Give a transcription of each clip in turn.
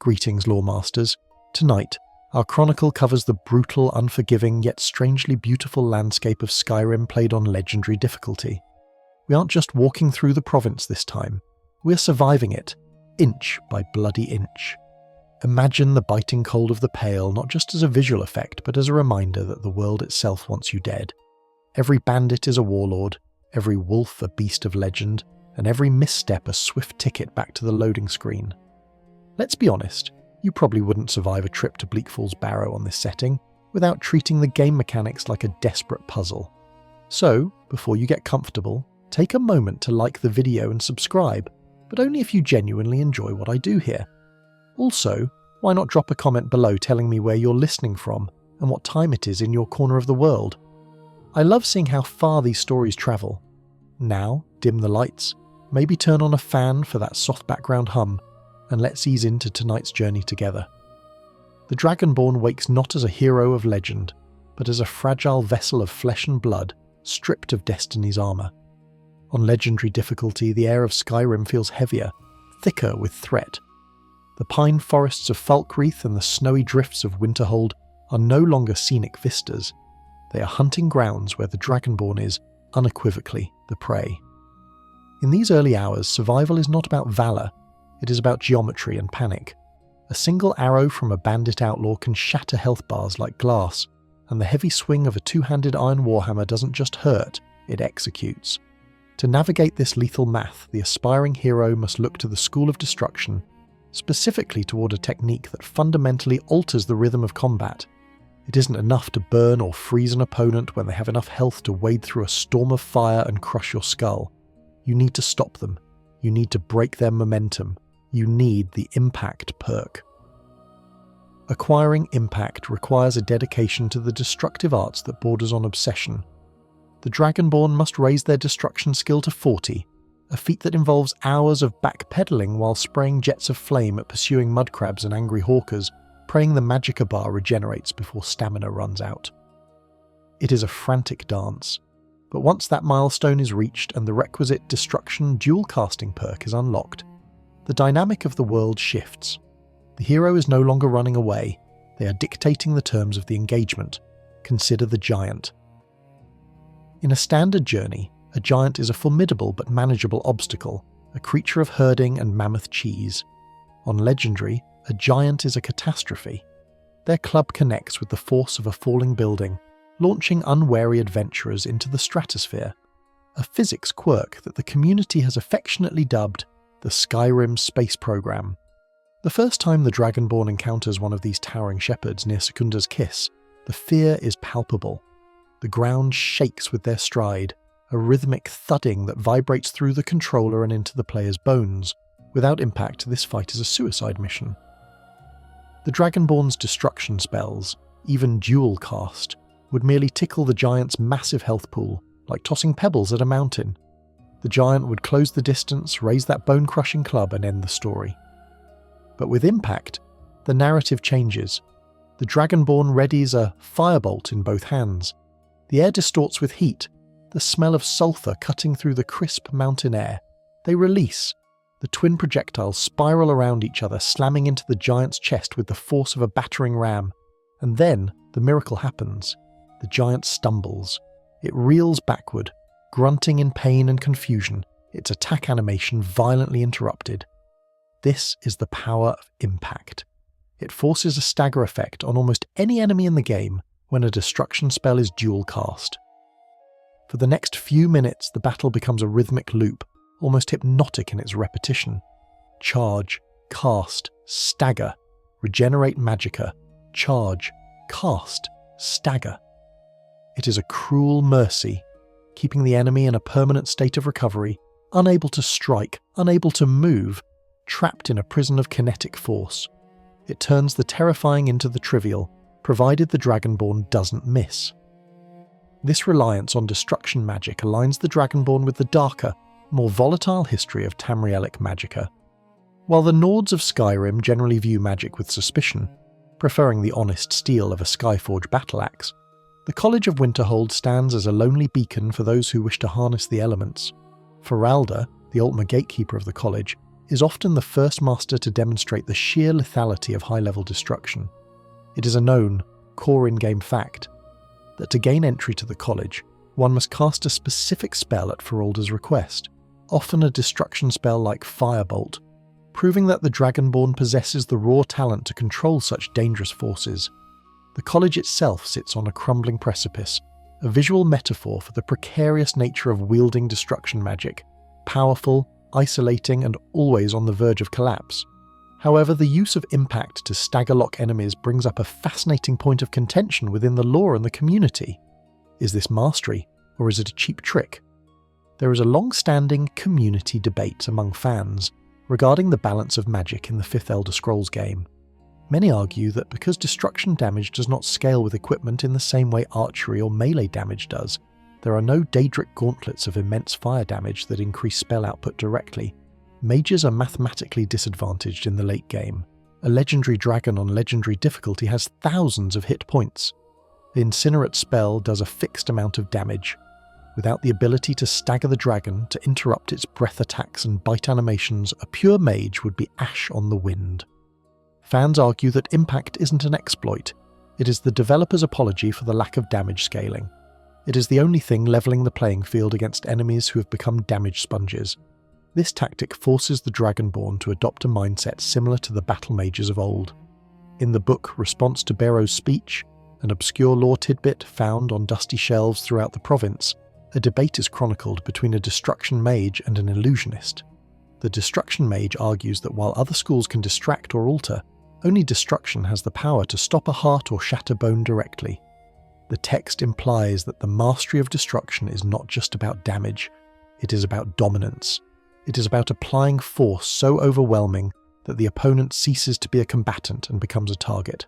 Greetings, Lore Masters. Tonight, our chronicle covers the brutal, unforgiving, yet strangely beautiful landscape of Skyrim played on legendary difficulty. We aren't just walking through the province this time, we're surviving it, inch by bloody inch. Imagine the biting cold of the Pale not just as a visual effect, but as a reminder that the world itself wants you dead. Every bandit is a warlord, every wolf a beast of legend, and every misstep a swift ticket back to the loading screen. Let's be honest, you probably wouldn't survive a trip to Bleak Falls Barrow on this setting without treating the game mechanics like a desperate puzzle. So, before you get comfortable, take a moment to like the video and subscribe, but only if you genuinely enjoy what I do here. Also, why not drop a comment below telling me where you're listening from and what time it is in your corner of the world. I love seeing how far these stories travel. Now, dim the lights, maybe turn on a fan for that soft background hum, and let's ease into tonight's journey together. The Dragonborn wakes not as a hero of legend, but as a fragile vessel of flesh and blood, stripped of destiny's armour. On legendary difficulty, the air of Skyrim feels heavier, thicker with threat. The pine forests of Falkreath and the snowy drifts of Winterhold are no longer scenic vistas. They are hunting grounds where the Dragonborn is, unequivocally, the prey. In these early hours, survival is not about valour, it is about geometry and panic. A single arrow from a bandit outlaw can shatter health bars like glass, and the heavy swing of a two-handed iron warhammer doesn't just hurt, it executes. To navigate this lethal math, the aspiring hero must look to the School of Destruction, specifically toward a technique that fundamentally alters the rhythm of combat. It isn't enough to burn or freeze an opponent when they have enough health to wade through a storm of fire and crush your skull. You need to stop them. You need to break their momentum. You need the Impact perk. Acquiring Impact requires a dedication to the destructive arts that borders on obsession. The Dragonborn must raise their destruction skill to 40, a feat that involves hours of backpedaling while spraying jets of flame at pursuing mudcrabs and angry hawkers, praying the magicka bar regenerates before stamina runs out. It is a frantic dance, but once that milestone is reached and the requisite destruction dual casting perk is unlocked, the dynamic of the world shifts. The hero is no longer running away, they are dictating the terms of the engagement. Consider the giant. In a standard journey, a giant is a formidable but manageable obstacle, a creature of herding and mammoth cheese. On Legendary, a giant is a catastrophe. Their club connects with the force of a falling building, launching unwary adventurers into the stratosphere, a physics quirk that the community has affectionately dubbed the Skyrim Space Program. The first time the Dragonborn encounters one of these towering shepherds near Secunda's Kiss, the fear is palpable. The ground shakes with their stride, a rhythmic thudding that vibrates through the controller and into the player's bones. Without Impact, this fight is a suicide mission. The Dragonborn's destruction spells, even dual cast, would merely tickle the giant's massive health pool, like tossing pebbles at a mountain. The giant would close the distance, raise that bone-crushing club and end the story. But with Impact, the narrative changes. The Dragonborn readies a firebolt in both hands. The air distorts with heat, the smell of sulphur cutting through the crisp mountain air. They release. The twin projectiles spiral around each other, slamming into the giant's chest with the force of a battering ram. And then, the miracle happens. The giant stumbles. It reels backward, grunting in pain and confusion, its attack animation violently interrupted. This is the power of Impact. It forces a stagger effect on almost any enemy in the game when a destruction spell is dual cast. For the next few minutes, the battle becomes a rhythmic loop, almost hypnotic in its repetition. Charge, cast, stagger, regenerate magicka, charge, cast, stagger. It is a cruel mercy, keeping the enemy in a permanent state of recovery, unable to strike, unable to move, trapped in a prison of kinetic force. It turns the terrifying into the trivial, provided the Dragonborn doesn't miss. This reliance on destruction magic aligns the Dragonborn with the darker, more volatile history of Tamrielic magicka. While the Nords of Skyrim generally view magic with suspicion, preferring the honest steel of a Skyforge battle-axe, the College of Winterhold stands as a lonely beacon for those who wish to harness the elements. Feralda, the Altmer gatekeeper of the college, is often the first master to demonstrate the sheer lethality of high-level destruction. It is a known, core in-game fact that to gain entry to the college, one must cast a specific spell at Feralda's request, often a destruction spell like Firebolt, proving that the Dragonborn possesses the raw talent to control such dangerous forces. The college itself sits on a crumbling precipice, a visual metaphor for the precarious nature of wielding destruction magic, powerful, isolating, and always on the verge of collapse. However, the use of impact to stagger-lock enemies brings up a fascinating point of contention within the lore and the community. Is this mastery, or is it a cheap trick? There is a long-standing community debate among fans regarding the balance of magic in the 5th Elder Scrolls game. Many argue that because destruction damage does not scale with equipment in the same way archery or melee damage does, there are no Daedric gauntlets of immense fire damage that increase spell output directly. Mages are mathematically disadvantaged in the late game. A legendary dragon on legendary difficulty has thousands of hit points. The Incinerate spell does a fixed amount of damage. Without the ability to stagger the dragon, to interrupt its breath attacks and bite animations, a pure mage would be ash on the wind. Fans argue that impact isn't an exploit. It is the developer's apology for the lack of damage scaling. It is the only thing levelling the playing field against enemies who have become damage sponges. This tactic forces the Dragonborn to adopt a mindset similar to the battlemages of old. In the book Response to Barrow's Speech, an obscure lore tidbit found on dusty shelves throughout the province, a debate is chronicled between a destruction mage and an illusionist. The destruction mage argues that while other schools can distract or alter, only destruction has the power to stop a heart or shatter bone directly. The text implies that the mastery of destruction is not just about damage, it is about dominance. It is about applying force so overwhelming that the opponent ceases to be a combatant and becomes a target.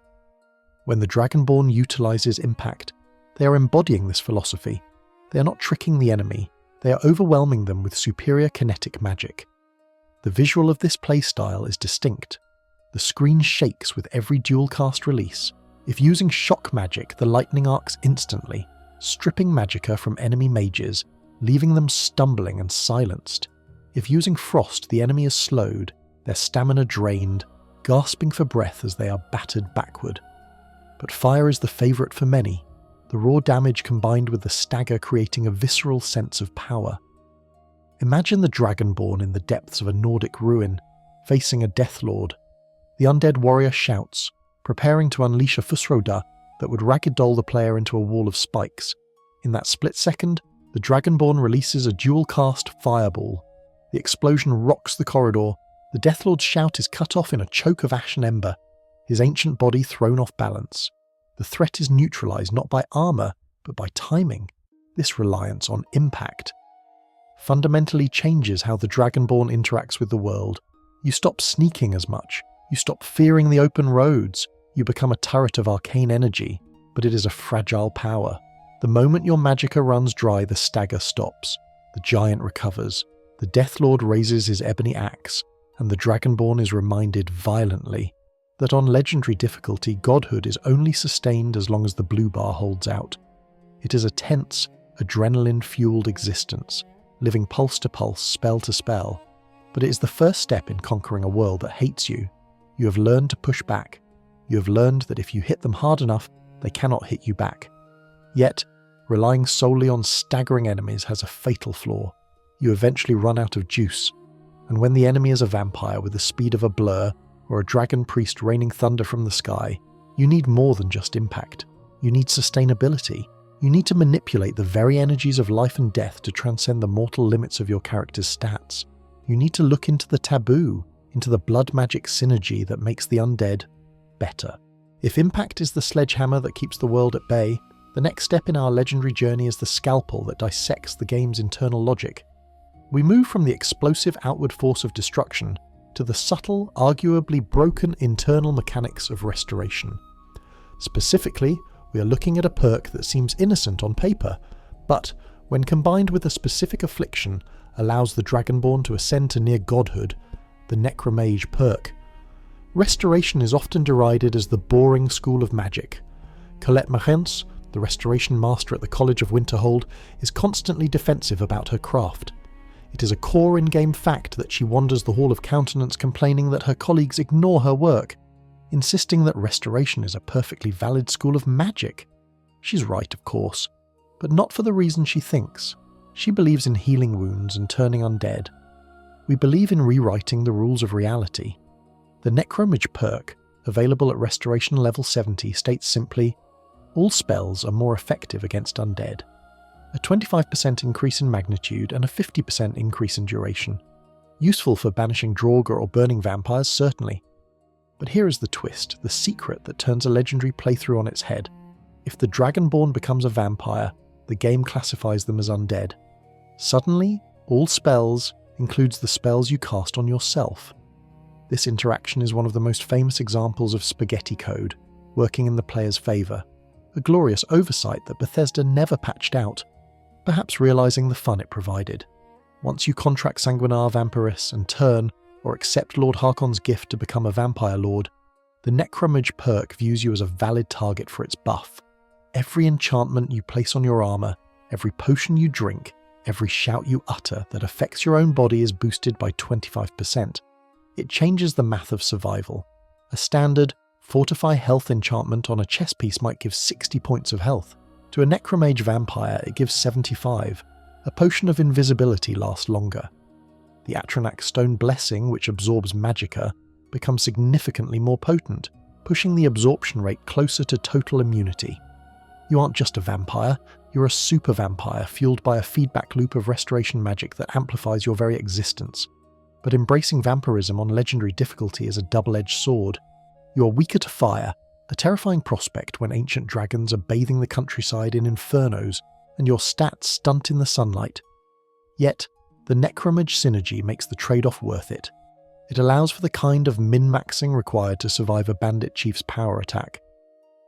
When the Dragonborn utilizes impact, they are embodying this philosophy. They are not tricking the enemy, they are overwhelming them with superior kinetic magic. The visual of this playstyle is distinct. The screen shakes with every dual cast release. If using shock magic, the lightning arcs instantly, stripping magicka from enemy mages, leaving them stumbling and silenced. If using frost, the enemy is slowed, their stamina drained, gasping for breath as they are battered backward. But fire is the favourite for many, the raw damage combined with the stagger creating a visceral sense of power. Imagine the Dragonborn in the depths of a Nordic ruin, facing a Death Lord. The undead warrior shouts, preparing to unleash a Fusroda that would ragdoll the player into a wall of spikes. In that split second, the Dragonborn releases a dual-cast fireball. The explosion rocks the corridor, the Deathlord's shout is cut off in a choke of ash and ember, his ancient body thrown off balance. The threat is neutralized not by armor, but by timing. This reliance on impact fundamentally changes how the Dragonborn interacts with the world. You stop sneaking as much, you stop fearing the open roads, you become a turret of arcane energy, but it is a fragile power. The moment your magicka runs dry, the stagger stops, the giant recovers, the Deathlord raises his ebony axe, and the Dragonborn is reminded violently that on legendary difficulty, godhood is only sustained as long as the blue bar holds out. It is a tense, adrenaline-fueled existence, living pulse to pulse, spell to spell, but it is the first step in conquering a world that hates you. You have learned to push back. You have learned that if you hit them hard enough, they cannot hit you back. Yet, relying solely on staggering enemies has a fatal flaw. You eventually run out of juice, and when the enemy is a vampire with the speed of a blur, or a dragon priest raining thunder from the sky, you need more than just impact. You need sustainability. You need to manipulate the very energies of life and death to transcend the mortal limits of your character's stats. You need to look into the taboo, into the blood magic synergy that makes the undead better. If impact is the sledgehammer that keeps the world at bay, the next step in our legendary journey is the scalpel that dissects the game's internal logic. We move from the explosive outward force of destruction to the subtle, arguably broken internal mechanics of restoration. Specifically, we are looking at a perk that seems innocent on paper, but, when combined with a specific affliction, allows the Dragonborn to ascend to near godhood, the Necromage perk. Restoration is often derided as the boring school of magic. Colette Mahens, the restoration master at the College of Winterhold, is constantly defensive about her craft. It is a core in-game fact that she wanders the Hall of Countenance complaining that her colleagues ignore her work, insisting that restoration is a perfectly valid school of magic. She's right, of course, but not for the reason she thinks. She believes in healing wounds and turning undead. We believe in rewriting the rules of reality. The Necromage perk, available at Restoration level 70, states simply, all spells are more effective against undead. A 25% increase in magnitude and a 50% increase in duration. Useful for banishing Draugr or burning vampires, certainly. But here is the twist, the secret that turns a legendary playthrough on its head. If the Dragonborn becomes a vampire, the game classifies them as undead. Suddenly, all spells includes the spells you cast on yourself. This interaction is one of the most famous examples of spaghetti code, working in the player's favour. A glorious oversight that Bethesda never patched out, perhaps realising the fun it provided. Once you contract Sanguinar Vampiris and turn, or accept Lord Harkon's gift to become a Vampire Lord, the Necromage perk views you as a valid target for its buff. Every enchantment you place on your armour, every potion you drink, every shout you utter that affects your own body is boosted by 25%. It changes the math of survival. A standard Fortify health enchantment on a chess piece might give 60 points of health. To a Necromage vampire, it gives 75. A potion of invisibility lasts longer. The Atronach Stone Blessing, which absorbs magicka, becomes significantly more potent, pushing the absorption rate closer to total immunity. You aren't just a vampire, you're a super vampire fueled by a feedback loop of restoration magic that amplifies your very existence. But embracing vampirism on legendary difficulty is a double-edged sword. You are weaker to fire, a terrifying prospect when ancient dragons are bathing the countryside in infernos, and your stats stunt in the sunlight. Yet, the Necromage synergy makes the trade-off worth it. It allows for the kind of min-maxing required to survive a bandit chief's power attack.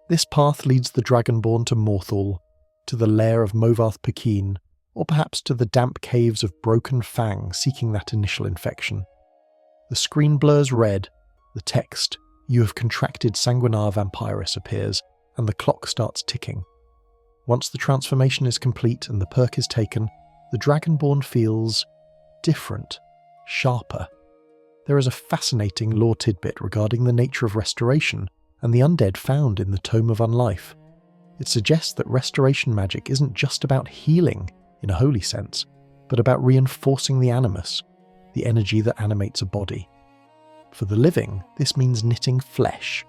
This path leads the Dragonborn to Morthal, to the lair of Movarth Pekin, or perhaps to the damp caves of Broken Fang seeking that initial infection. The screen blurs red, the text, "You have contracted Sanguinar Vampiris" appears, and the clock starts ticking. Once the transformation is complete and the perk is taken, the Dragonborn feels different, sharper. There is a fascinating lore tidbit regarding the nature of restoration and the undead found in the Tome of Unlife. It suggests that restoration magic isn't just about healing, in a holy sense, but about reinforcing the animus, the energy that animates a body. For the living, this means knitting flesh.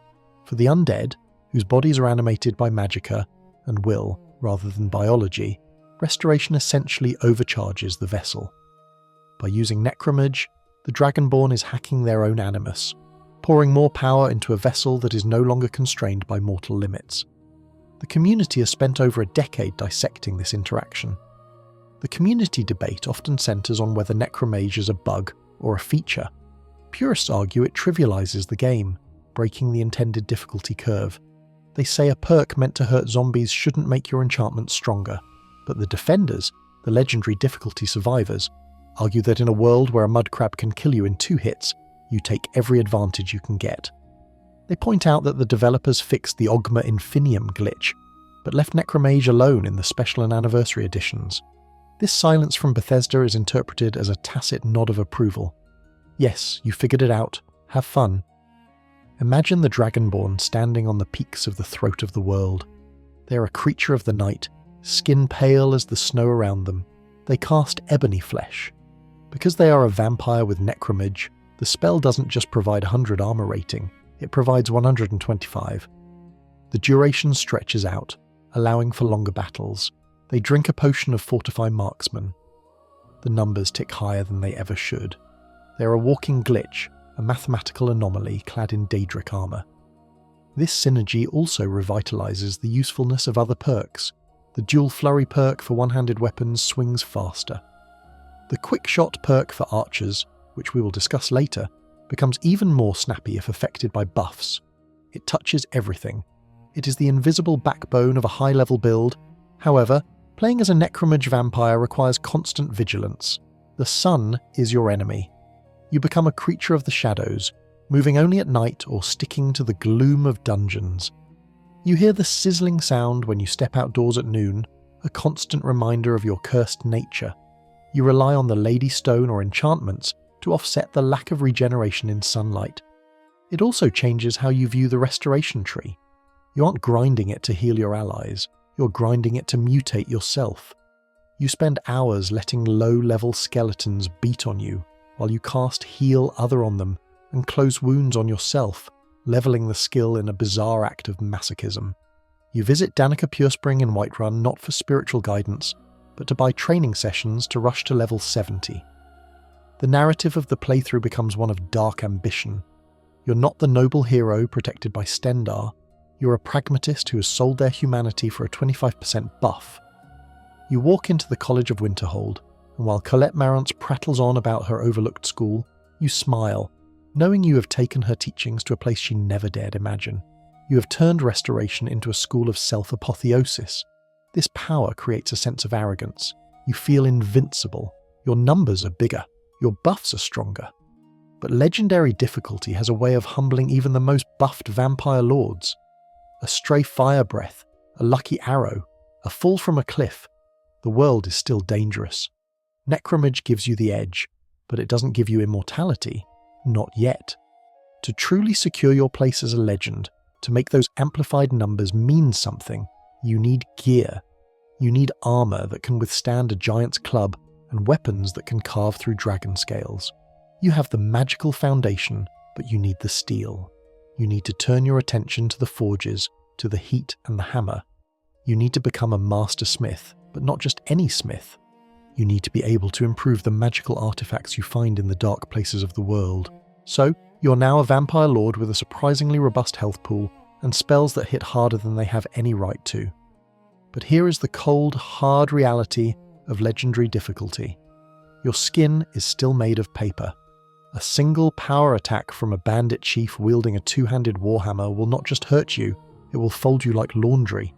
For the undead, whose bodies are animated by magicka and will rather than biology, restoration essentially overcharges the vessel. By using Necromage, the Dragonborn is hacking their own animus, pouring more power into a vessel that is no longer constrained by mortal limits. The community has spent over a decade dissecting this interaction. The community debate often centres on whether Necromage is a bug or a feature. Purists argue it trivialises the game, breaking the intended difficulty curve. They say a perk meant to hurt zombies shouldn't make your enchantment stronger, but the defenders, the legendary difficulty survivors, argue that in a world where a mudcrab can kill you in 2 hits, you take every advantage you can get. They point out that the developers fixed the Ogma Infinium glitch, but left Necromage alone in the special and anniversary editions. This silence from Bethesda is interpreted as a tacit nod of approval. Yes, you figured it out. Have fun. Imagine the Dragonborn standing on the peaks of the throat of the world. They are a creature of the night, skin pale as the snow around them. They cast ebony flesh. Because they are a vampire with Necromage, the spell doesn't just provide 100 armor rating, it provides 125. The duration stretches out, allowing for longer battles. They drink a potion of Fortify Marksman. The numbers tick higher than they ever should. They are a walking glitch, a mathematical anomaly clad in Daedric armour. This synergy also revitalises the usefulness of other perks. The Dual Flurry perk for one-handed weapons swings faster. The Quick Shot perk for archers, which we will discuss later, becomes even more snappy if affected by buffs. It touches everything. It is the invisible backbone of a high-level build. However, playing as a Necromage vampire requires constant vigilance. The sun is your enemy. You become a creature of the shadows, moving only at night or sticking to the gloom of dungeons. You hear the sizzling sound when you step outdoors at noon, a constant reminder of your cursed nature. You rely on the Lady Stone or enchantments to offset the lack of regeneration in sunlight. It also changes how you view the restoration tree. You aren't grinding it to heal your allies, you're grinding it to mutate yourself. You spend hours letting low-level skeletons beat on you, while you cast Heal Other on them and close wounds on yourself, leveling the skill in a bizarre act of masochism. You visit Danica Purespring in Whiterun not for spiritual guidance, but to buy training sessions to rush to level 70. The narrative of the playthrough becomes one of dark ambition. You're not the noble hero protected by Stendar, you're a pragmatist who has sold their humanity for a 25% buff. You walk into the College of Winterhold, and while Colette Marantz prattles on about her overlooked school, you smile, knowing you have taken her teachings to a place she never dared imagine. You have turned Restoration into a school of self-apotheosis. This power creates a sense of arrogance. You feel invincible. Your numbers are bigger. Your buffs are stronger. But legendary difficulty has a way of humbling even the most buffed vampire lords. A stray fire breath, a lucky arrow, a fall from a cliff. The world is still dangerous. Necromage gives you the edge, but it doesn't give you immortality. Not yet. To truly secure your place as a legend, to make those amplified numbers mean something, you need gear. You need armor that can withstand a giant's club and weapons that can carve through dragon scales. You have the magical foundation, but you need the steel. You need to turn your attention to the forges, to the heat and the hammer. You need to become a master smith, but not just any smith. You need to be able to improve the magical artifacts you find in the dark places of the world. So, you're now a vampire lord with a surprisingly robust health pool and spells that hit harder than they have any right to. But here is the cold, hard reality of legendary difficulty. Your skin is still made of paper. A single power attack from a bandit chief wielding a two-handed warhammer will not just hurt you, it will fold you like laundry.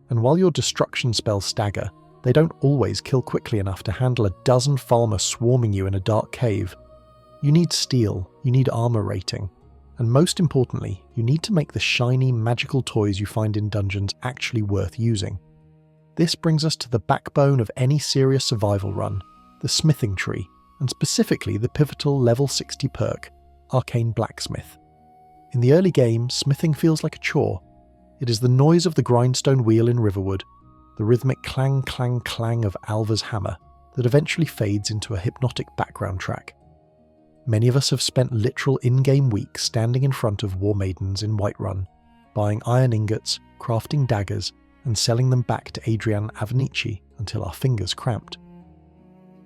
And while your destruction spells stagger, they don't always kill quickly enough to handle a dozen Falmer swarming you in a dark cave. You need steel, you need armor rating, and most importantly, you need to make the shiny, magical toys you find in dungeons actually worth using. This brings us to the backbone of any serious survival run, the smithing tree, and specifically the pivotal level 60 perk, Arcane Blacksmith. In the early game, smithing feels like a chore. It is the noise of the grindstone wheel in Riverwood, the rhythmic clang clang clang of Alva's hammer, that eventually fades into a hypnotic background track. Many of us have spent literal in-game weeks standing in front of war maidens in Whiterun, buying iron ingots, crafting daggers, and selling them back to Adrian Avnici until our fingers cramped.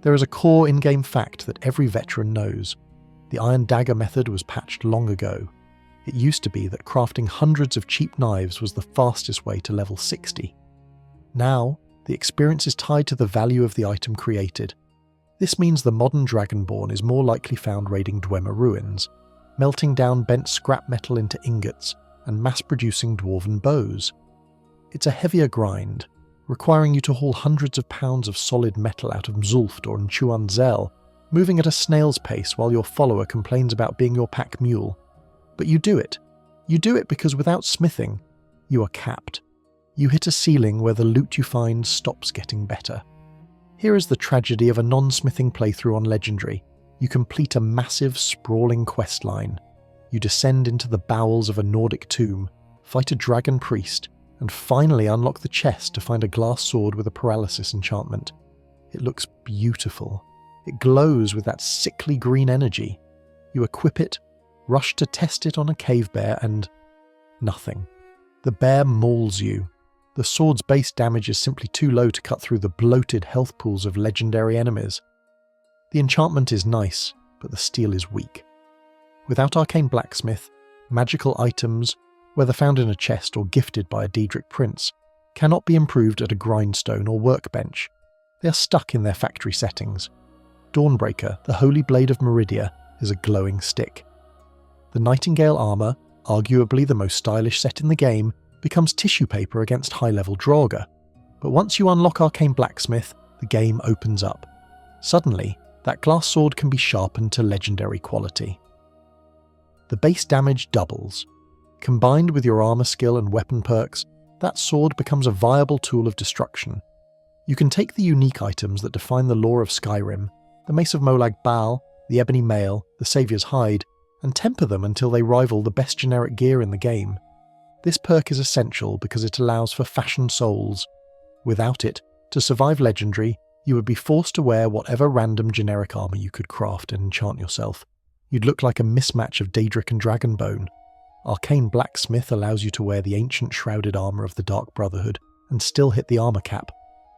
There is a core in-game fact that every veteran knows. The iron dagger method was patched long ago. It used to be that crafting hundreds of cheap knives was the fastest way to level 60. Now, the experience is tied to the value of the item created. This means the modern Dragonborn is more likely found raiding Dwemer ruins, melting down bent scrap metal into ingots, and mass-producing dwarven bows. It's a heavier grind, requiring you to haul hundreds of pounds of solid metal out of Mzulft or Nchuan-Zel, moving at a snail's pace while your follower complains about being your pack mule. But you do it. You do it because without smithing, you are capped. You hit a ceiling where the loot you find stops getting better. Here is the tragedy of a non-smithing playthrough on Legendary. You complete a massive, sprawling questline. You descend into the bowels of a Nordic tomb, fight a dragon priest, and finally unlock the chest to find a glass sword with a paralysis enchantment. It looks beautiful. It glows with that sickly green energy. You equip it, rush to test it on a cave bear, and nothing. The bear mauls you. The sword's base damage is simply too low to cut through the bloated health pools of legendary enemies. The enchantment is nice, but the steel is weak. Without Arcane Blacksmith, magical items, whether found in a chest or gifted by a Daedric prince, cannot be improved at a grindstone or workbench. They are stuck in their factory settings. Dawnbreaker, the holy blade of Meridia, is a glowing stick. The Nightingale armour, arguably the most stylish set in the game, becomes tissue paper against high-level Draugr. But once you unlock Arcane Blacksmith, the game opens up. Suddenly, that glass sword can be sharpened to legendary quality. The base damage doubles. Combined with your armor skill and weapon perks, that sword becomes a viable tool of destruction. You can take the unique items that define the lore of Skyrim, the Mace of Molag Bal, the Ebony Mail, the Saviour's Hide, and temper them until they rival the best generic gear in the game. This perk is essential because it allows for fashion souls. Without it, to survive Legendary, you would be forced to wear whatever random generic armour you could craft and enchant yourself. You'd look like a mismatch of Daedric and Dragonborn. Arcane Blacksmith allows you to wear the ancient shrouded armour of the Dark Brotherhood and still hit the armour cap,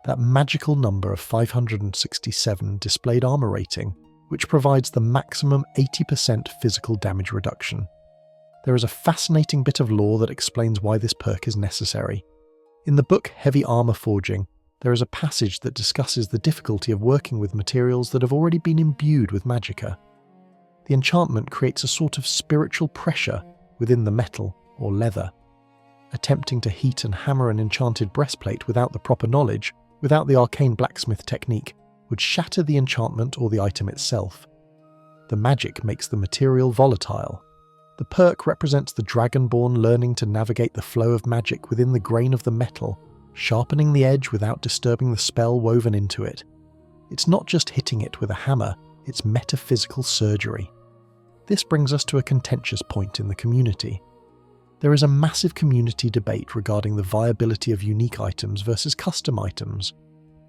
that magical number of 567 displayed armour rating, which provides the maximum 80% physical damage reduction. There is a fascinating bit of lore that explains why this perk is necessary. In the book Heavy Armour Forging, there is a passage that discusses the difficulty of working with materials that have already been imbued with magicka. The enchantment creates a sort of spiritual pressure within the metal or leather. Attempting to heat and hammer an enchanted breastplate without the proper knowledge, without the arcane blacksmith technique, would shatter the enchantment or the item itself. The magic makes the material volatile. The perk represents the Dragonborn learning to navigate the flow of magic within the grain of the metal, sharpening the edge without disturbing the spell woven into it. It's not just hitting it with a hammer, it's metaphysical surgery. This brings us to a contentious point in the community. There is a massive community debate regarding the viability of unique items versus custom items.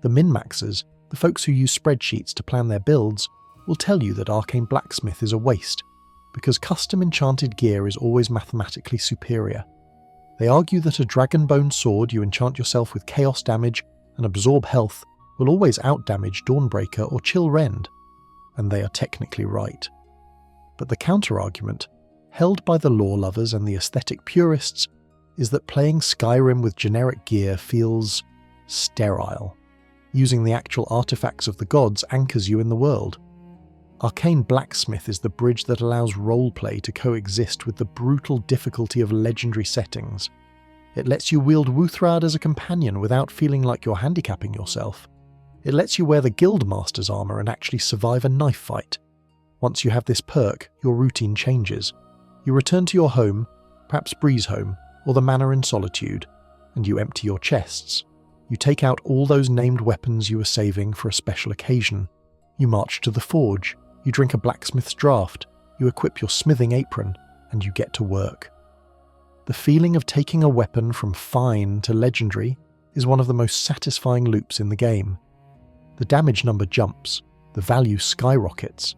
The min-maxers, the folks who use spreadsheets to plan their builds, will tell you that Arcane Blacksmith is a waste, because custom enchanted gear is always mathematically superior. They argue that a dragonbone sword you enchant yourself with chaos damage and absorb health will always outdamage Dawnbreaker or Chill Rend, and they are technically right. But the counter-argument, held by the lore lovers and the aesthetic purists, is that playing Skyrim with generic gear feels sterile. Using the actual artifacts of the gods anchors you in the world. Arcane Blacksmith is the bridge that allows roleplay to coexist with the brutal difficulty of legendary settings. It lets you wield Wuthrad as a companion without feeling like you're handicapping yourself. It lets you wear the Guildmaster's armour and actually survive a knife fight. Once you have this perk, your routine changes. You return to your home, perhaps Breeze Home, or the Manor in Solitude, and you empty your chests. You take out all those named weapons you were saving for a special occasion. You march to the forge, you drink a blacksmith's draft, you equip your smithing apron, and you get to work. The feeling of taking a weapon from fine to legendary is one of the most satisfying loops in the game. The damage number jumps, the value skyrockets.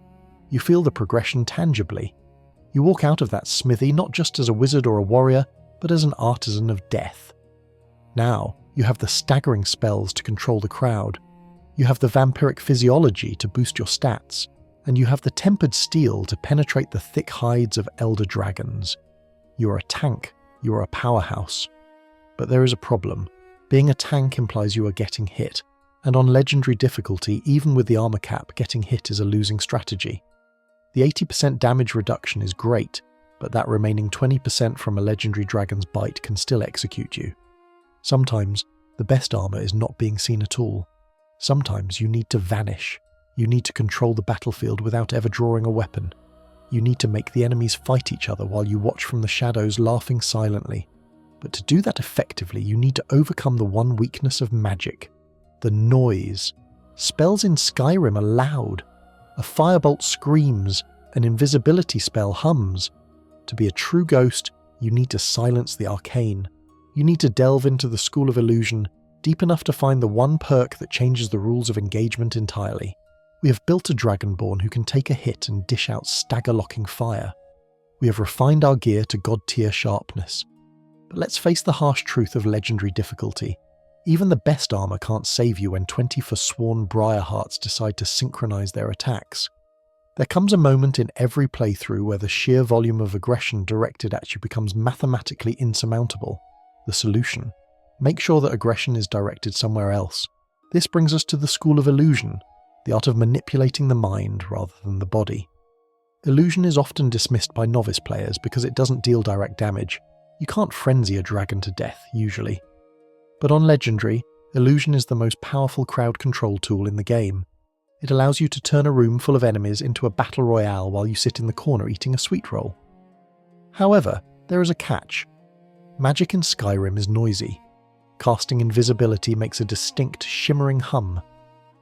You feel the progression tangibly. You walk out of that smithy not just as a wizard or a warrior, but as an artisan of death. Now, you have the staggering spells to control the crowd. You have the vampiric physiology to boost your stats, and you have the tempered steel to penetrate the thick hides of elder dragons. You are a tank, you are a powerhouse. But there is a problem. Being a tank implies you are getting hit, and on legendary difficulty, even with the armor cap, getting hit is a losing strategy. The 80% damage reduction is great, but that remaining 20% from a legendary dragon's bite can still execute you. Sometimes, the best armor is not being seen at all. Sometimes you need to vanish. You need to control the battlefield without ever drawing a weapon. You need to make the enemies fight each other while you watch from the shadows laughing silently. But to do that effectively, you need to overcome the one weakness of magic: the noise. Spells in Skyrim are loud. A firebolt screams, an invisibility spell hums. To be a true ghost, you need to silence the arcane. You need to delve into the School of Illusion, deep enough to find the one perk that changes the rules of engagement entirely. We have built a Dragonborn who can take a hit and dish out stagger-locking fire. We have refined our gear to god-tier sharpness. But let's face the harsh truth of legendary difficulty. Even the best armour can't save you when 20 forsworn Briarhearts decide to synchronise their attacks. There comes a moment in every playthrough where the sheer volume of aggression directed at you becomes mathematically insurmountable. The solution: make sure that aggression is directed somewhere else. This brings us to the School of Illusion, the art of manipulating the mind rather than the body. Illusion is often dismissed by novice players because it doesn't deal direct damage. You can't frenzy a dragon to death, usually. But on Legendary, Illusion is the most powerful crowd control tool in the game. It allows you to turn a room full of enemies into a battle royale while you sit in the corner eating a sweet roll. However, there is a catch. Magic in Skyrim is noisy. Casting Invisibility makes a distinct shimmering hum.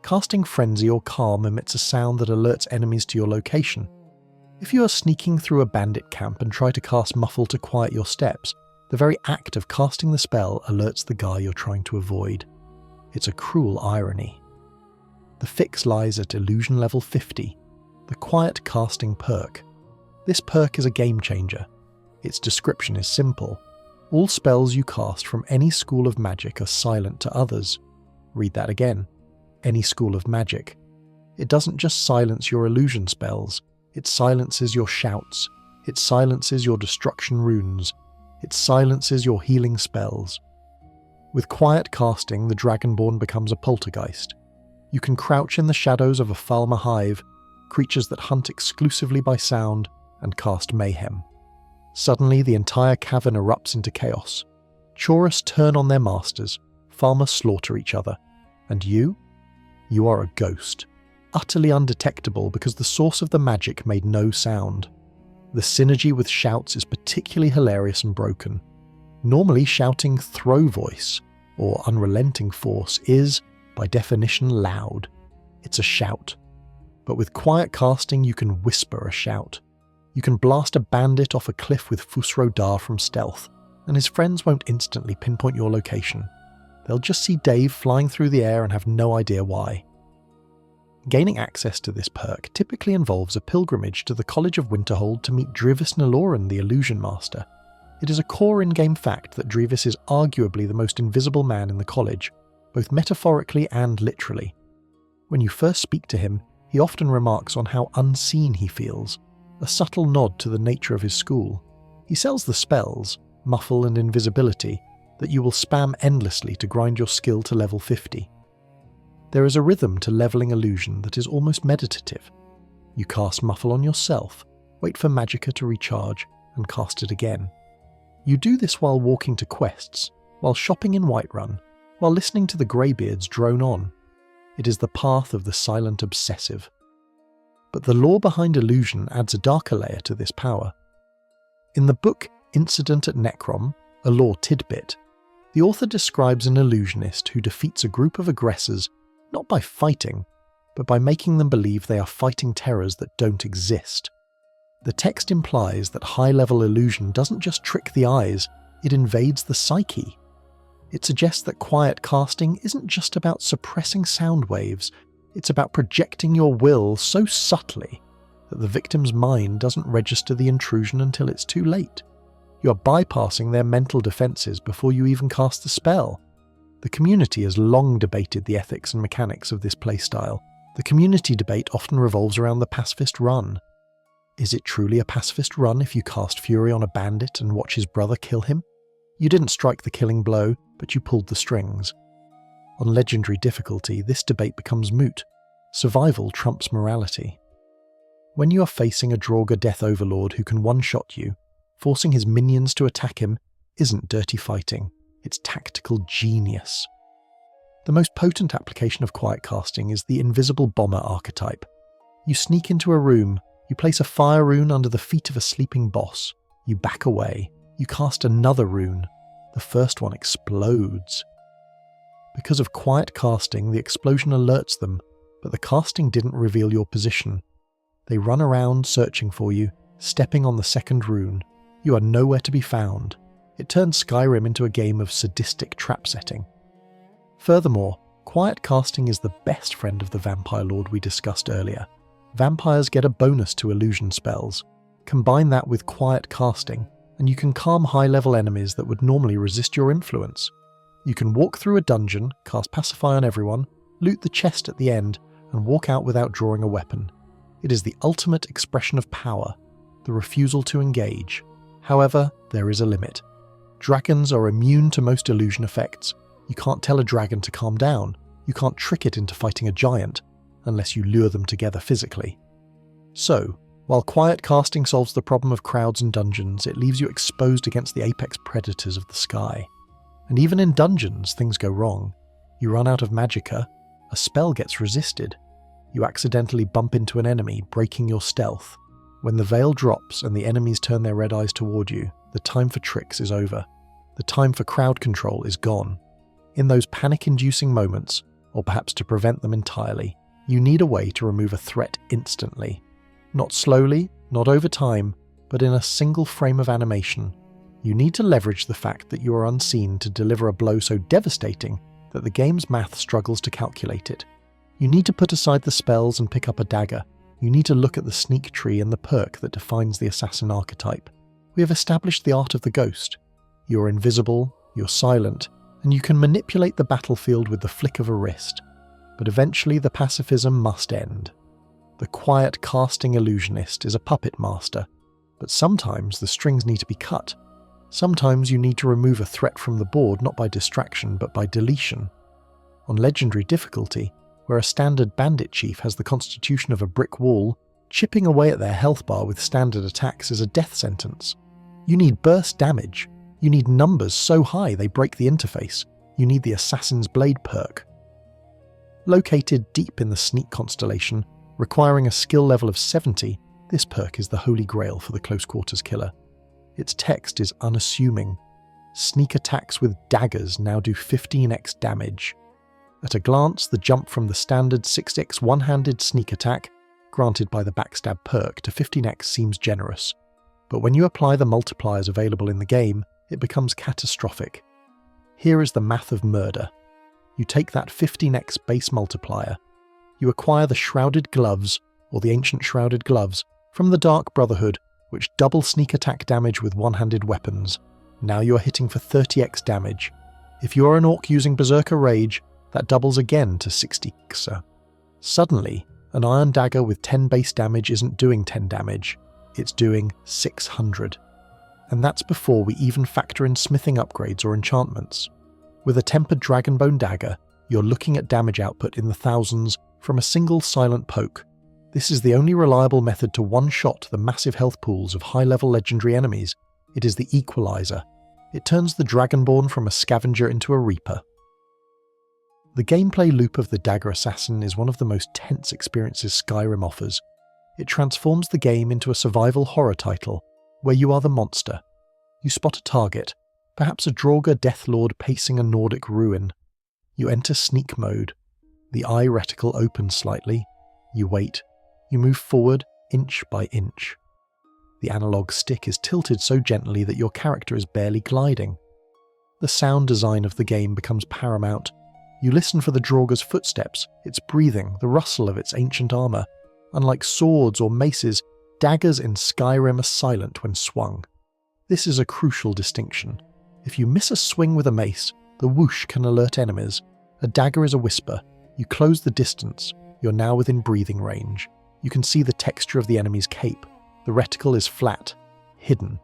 Casting Frenzy or Calm emits a sound that alerts enemies to your location. If you are sneaking through a bandit camp and try to cast Muffle to quiet your steps, the very act of casting the spell alerts the guy you're trying to avoid. It's a cruel irony. The fix lies at illusion level 50, the Quiet Casting perk. This perk is a game changer. Its description is simple. All spells you cast from any school of magic are silent to others. Read that again. Any school of magic. It doesn't just silence your illusion spells, it silences your shouts, it silences your destruction runes, it silences your healing spells. With Quiet Casting, the Dragonborn becomes a poltergeist. You can crouch in the shadows of a Falmer hive, creatures that hunt exclusively by sound, and cast mayhem. Suddenly, the entire cavern erupts into chaos. Chorus turn on their masters, Falmer slaughter each other, and you? You are a ghost, utterly undetectable because the source of the magic made no sound. The synergy with shouts is particularly hilarious and broken. Normally, shouting throw voice, or unrelenting force, is, by definition, loud. It's a shout. But with Quiet Casting, you can whisper a shout. You can blast a bandit off a cliff with Fusro Dar from stealth, and his friends won't instantly pinpoint your location. They'll just see Dave flying through the air and have no idea why. Gaining access to this perk typically involves a pilgrimage to the College of Winterhold to meet Drivis Naloran, the Illusion Master. It is a core in-game fact that Drivis is arguably the most invisible man in the college, both metaphorically and literally. When you first speak to him, he often remarks on how unseen he feels, a subtle nod to the nature of his school. He sells the spells, Muffle and Invisibility, that you will spam endlessly to grind your skill to level 50. There is a rhythm to leveling illusion that is almost meditative. You cast Muffle on yourself, wait for Magicka to recharge, and cast it again. You do this while walking to quests, while shopping in Whiterun, while listening to the Greybeards drone on. It is the path of the silent obsessive. But the lore behind illusion adds a darker layer to this power. In the book Incident at Necrom, a lore tidbit, the author describes an illusionist who defeats a group of aggressors not by fighting, but by making them believe they are fighting terrors that don't exist. The text implies that high-level illusion doesn't just trick the eyes, it invades the psyche. It suggests that Quiet Casting isn't just about suppressing sound waves, it's about projecting your will so subtly that the victim's mind doesn't register the intrusion until it's too late. You are bypassing their mental defenses before you even cast the spell. The community has long debated the ethics and mechanics of this playstyle. The community debate often revolves around the pacifist run. Is it truly a pacifist run if you cast Fury on a bandit and watch his brother kill him? You didn't strike the killing blow, but you pulled the strings. On legendary difficulty, this debate becomes moot. Survival trumps morality. When you are facing a Draugr Death Overlord who can one-shot you, forcing his minions to attack him isn't dirty fighting, it's tactical genius. The most potent application of Quiet Casting is the Invisible Bomber archetype. You sneak into a room, you place a fire rune under the feet of a sleeping boss, you back away, you cast another rune, the first one explodes. Because of Quiet Casting, the explosion alerts them, but the casting didn't reveal your position. They run around searching for you, stepping on the second rune. You are nowhere to be found. It turns Skyrim into a game of sadistic trap setting. Furthermore, Quiet Casting is the best friend of the Vampire Lord we discussed earlier. Vampires get a bonus to illusion spells. Combine that with Quiet Casting, and you can calm high-level enemies that would normally resist your influence. You can walk through a dungeon, cast Pacify on everyone, loot the chest at the end, and walk out without drawing a weapon. It is the ultimate expression of power, the refusal to engage. However, there is a limit. Dragons are immune to most illusion effects. You can't tell a dragon to calm down. You can't trick it into fighting a giant, unless you lure them together physically. So, while Quiet Casting solves the problem of crowds and dungeons, it leaves you exposed against the apex predators of the sky. And even in dungeons, things go wrong. You run out of Magicka, a spell gets resisted. You accidentally bump into an enemy, breaking your stealth. When the veil drops and the enemies turn their red eyes toward you, the time for tricks is over. The time for crowd control is gone. In those panic-inducing moments, or perhaps to prevent them entirely, you need a way to remove a threat instantly. Not slowly, not over time, but in a single frame of animation. You need to leverage the fact that you are unseen to deliver a blow so devastating that the game's math struggles to calculate it. You need to put aside the spells and pick up a dagger. You need to look at the sneak tree and the perk that defines the assassin archetype. We have established the art of the ghost. You're invisible, you're silent, and you can manipulate the battlefield with the flick of a wrist. But eventually the pacifism must end. The quiet casting illusionist is a puppet master, but sometimes the strings need to be cut. Sometimes you need to remove a threat from the board not by distraction but by deletion. On legendary difficulty, where a standard bandit chief has the constitution of a brick wall, chipping away at their health bar with standard attacks is a death sentence. You need burst damage. You need numbers so high they break the interface. You need the Assassin's Blade perk. Located deep in the sneak constellation, requiring a skill level of 70, this perk is the holy grail for the close quarters killer. Its text is unassuming. Sneak attacks with daggers now do 15x damage. At a glance, the jump from the standard 6x one-handed sneak attack, granted by the backstab perk, to 15x seems generous. But when you apply the multipliers available in the game, it becomes catastrophic. Here is the math of murder. You take that 15x base multiplier, you acquire the Shrouded Gloves, or the Ancient Shrouded Gloves, from the Dark Brotherhood, which double sneak attack damage with one-handed weapons. Now you are hitting for 30x damage. If you are an orc using Berserker Rage, that doubles again to 60x. Suddenly, an iron dagger with 10 base damage isn't doing 10 damage, it's doing 600. And that's before we even factor in smithing upgrades or enchantments. With a tempered Dragonbone dagger, you're looking at damage output in the thousands from a single silent poke. This is the only reliable method to one-shot the massive health pools of high-level legendary enemies. It is the equalizer. It turns the Dragonborn from a scavenger into a reaper. The gameplay loop of the Dagger Assassin is one of the most tense experiences Skyrim offers. It transforms the game into a survival horror title, where you are the monster. You spot a target, perhaps a Draugr Deathlord pacing a Nordic ruin. You enter sneak mode. The eye reticle opens slightly. You wait. You move forward, inch by inch. The analog stick is tilted so gently that your character is barely gliding. The sound design of the game becomes paramount. You listen for the Draugr's footsteps, its breathing, the rustle of its ancient armour. Unlike swords or maces, daggers in Skyrim are silent when swung. This is a crucial distinction. If you miss a swing with a mace, the whoosh can alert enemies. A dagger is a whisper. You close the distance. You're now within breathing range. You can see the texture of the enemy's cape. The reticle is flat, hidden.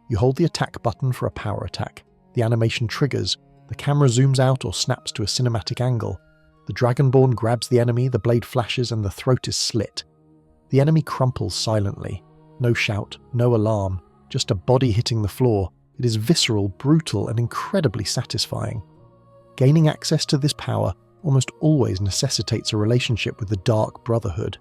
You hold the attack button for a power attack. The animation triggers. The camera zooms out or snaps to a cinematic angle. The Dragonborn grabs the enemy, the blade flashes, and the throat is slit. The enemy crumples silently. No shout, no alarm, just a body hitting the floor. It is visceral, brutal, and incredibly satisfying. Gaining access to this power almost always necessitates a relationship with the Dark Brotherhood.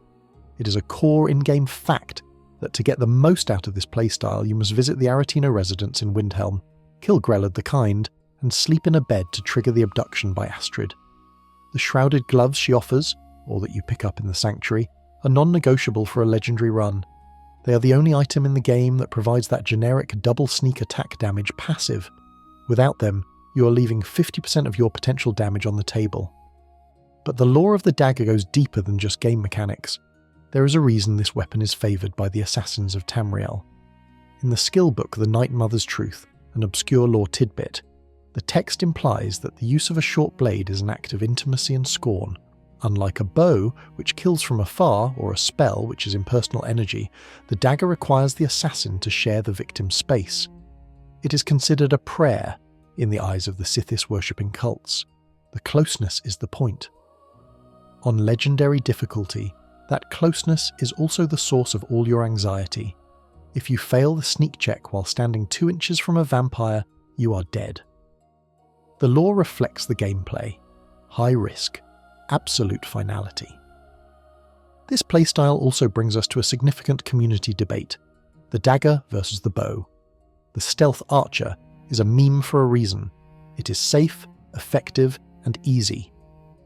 It is a core in-game fact that to get the most out of this playstyle, you must visit the Aretino residence in Windhelm, kill Grelad the Kind, and sleep in a bed to trigger the abduction by Astrid. The shrouded gloves she offers, or that you pick up in the Sanctuary, are non-negotiable for a legendary run. They are the only item in the game that provides that generic double sneak attack damage passive. Without them, you are leaving 50% of your potential damage on the table. But the lore of the dagger goes deeper than just game mechanics. There is a reason this weapon is favoured by the assassins of Tamriel. In the skill book The Night Mother's Truth, an obscure lore tidbit, the text implies that the use of a short blade is an act of intimacy and scorn. Unlike a bow, which kills from afar, or a spell, which is impersonal energy, the dagger requires the assassin to share the victim's space. It is considered a prayer in the eyes of the Sithis-worshipping cults. The closeness is the point. On legendary difficulty, that closeness is also the source of all your anxiety. If you fail the sneak check while standing 2 inches from a vampire, you are dead. The lore reflects the gameplay. High risk, absolute finality. This playstyle also brings us to a significant community debate: the dagger versus the bow. The stealth archer is a meme for a reason. It is safe, effective, and easy.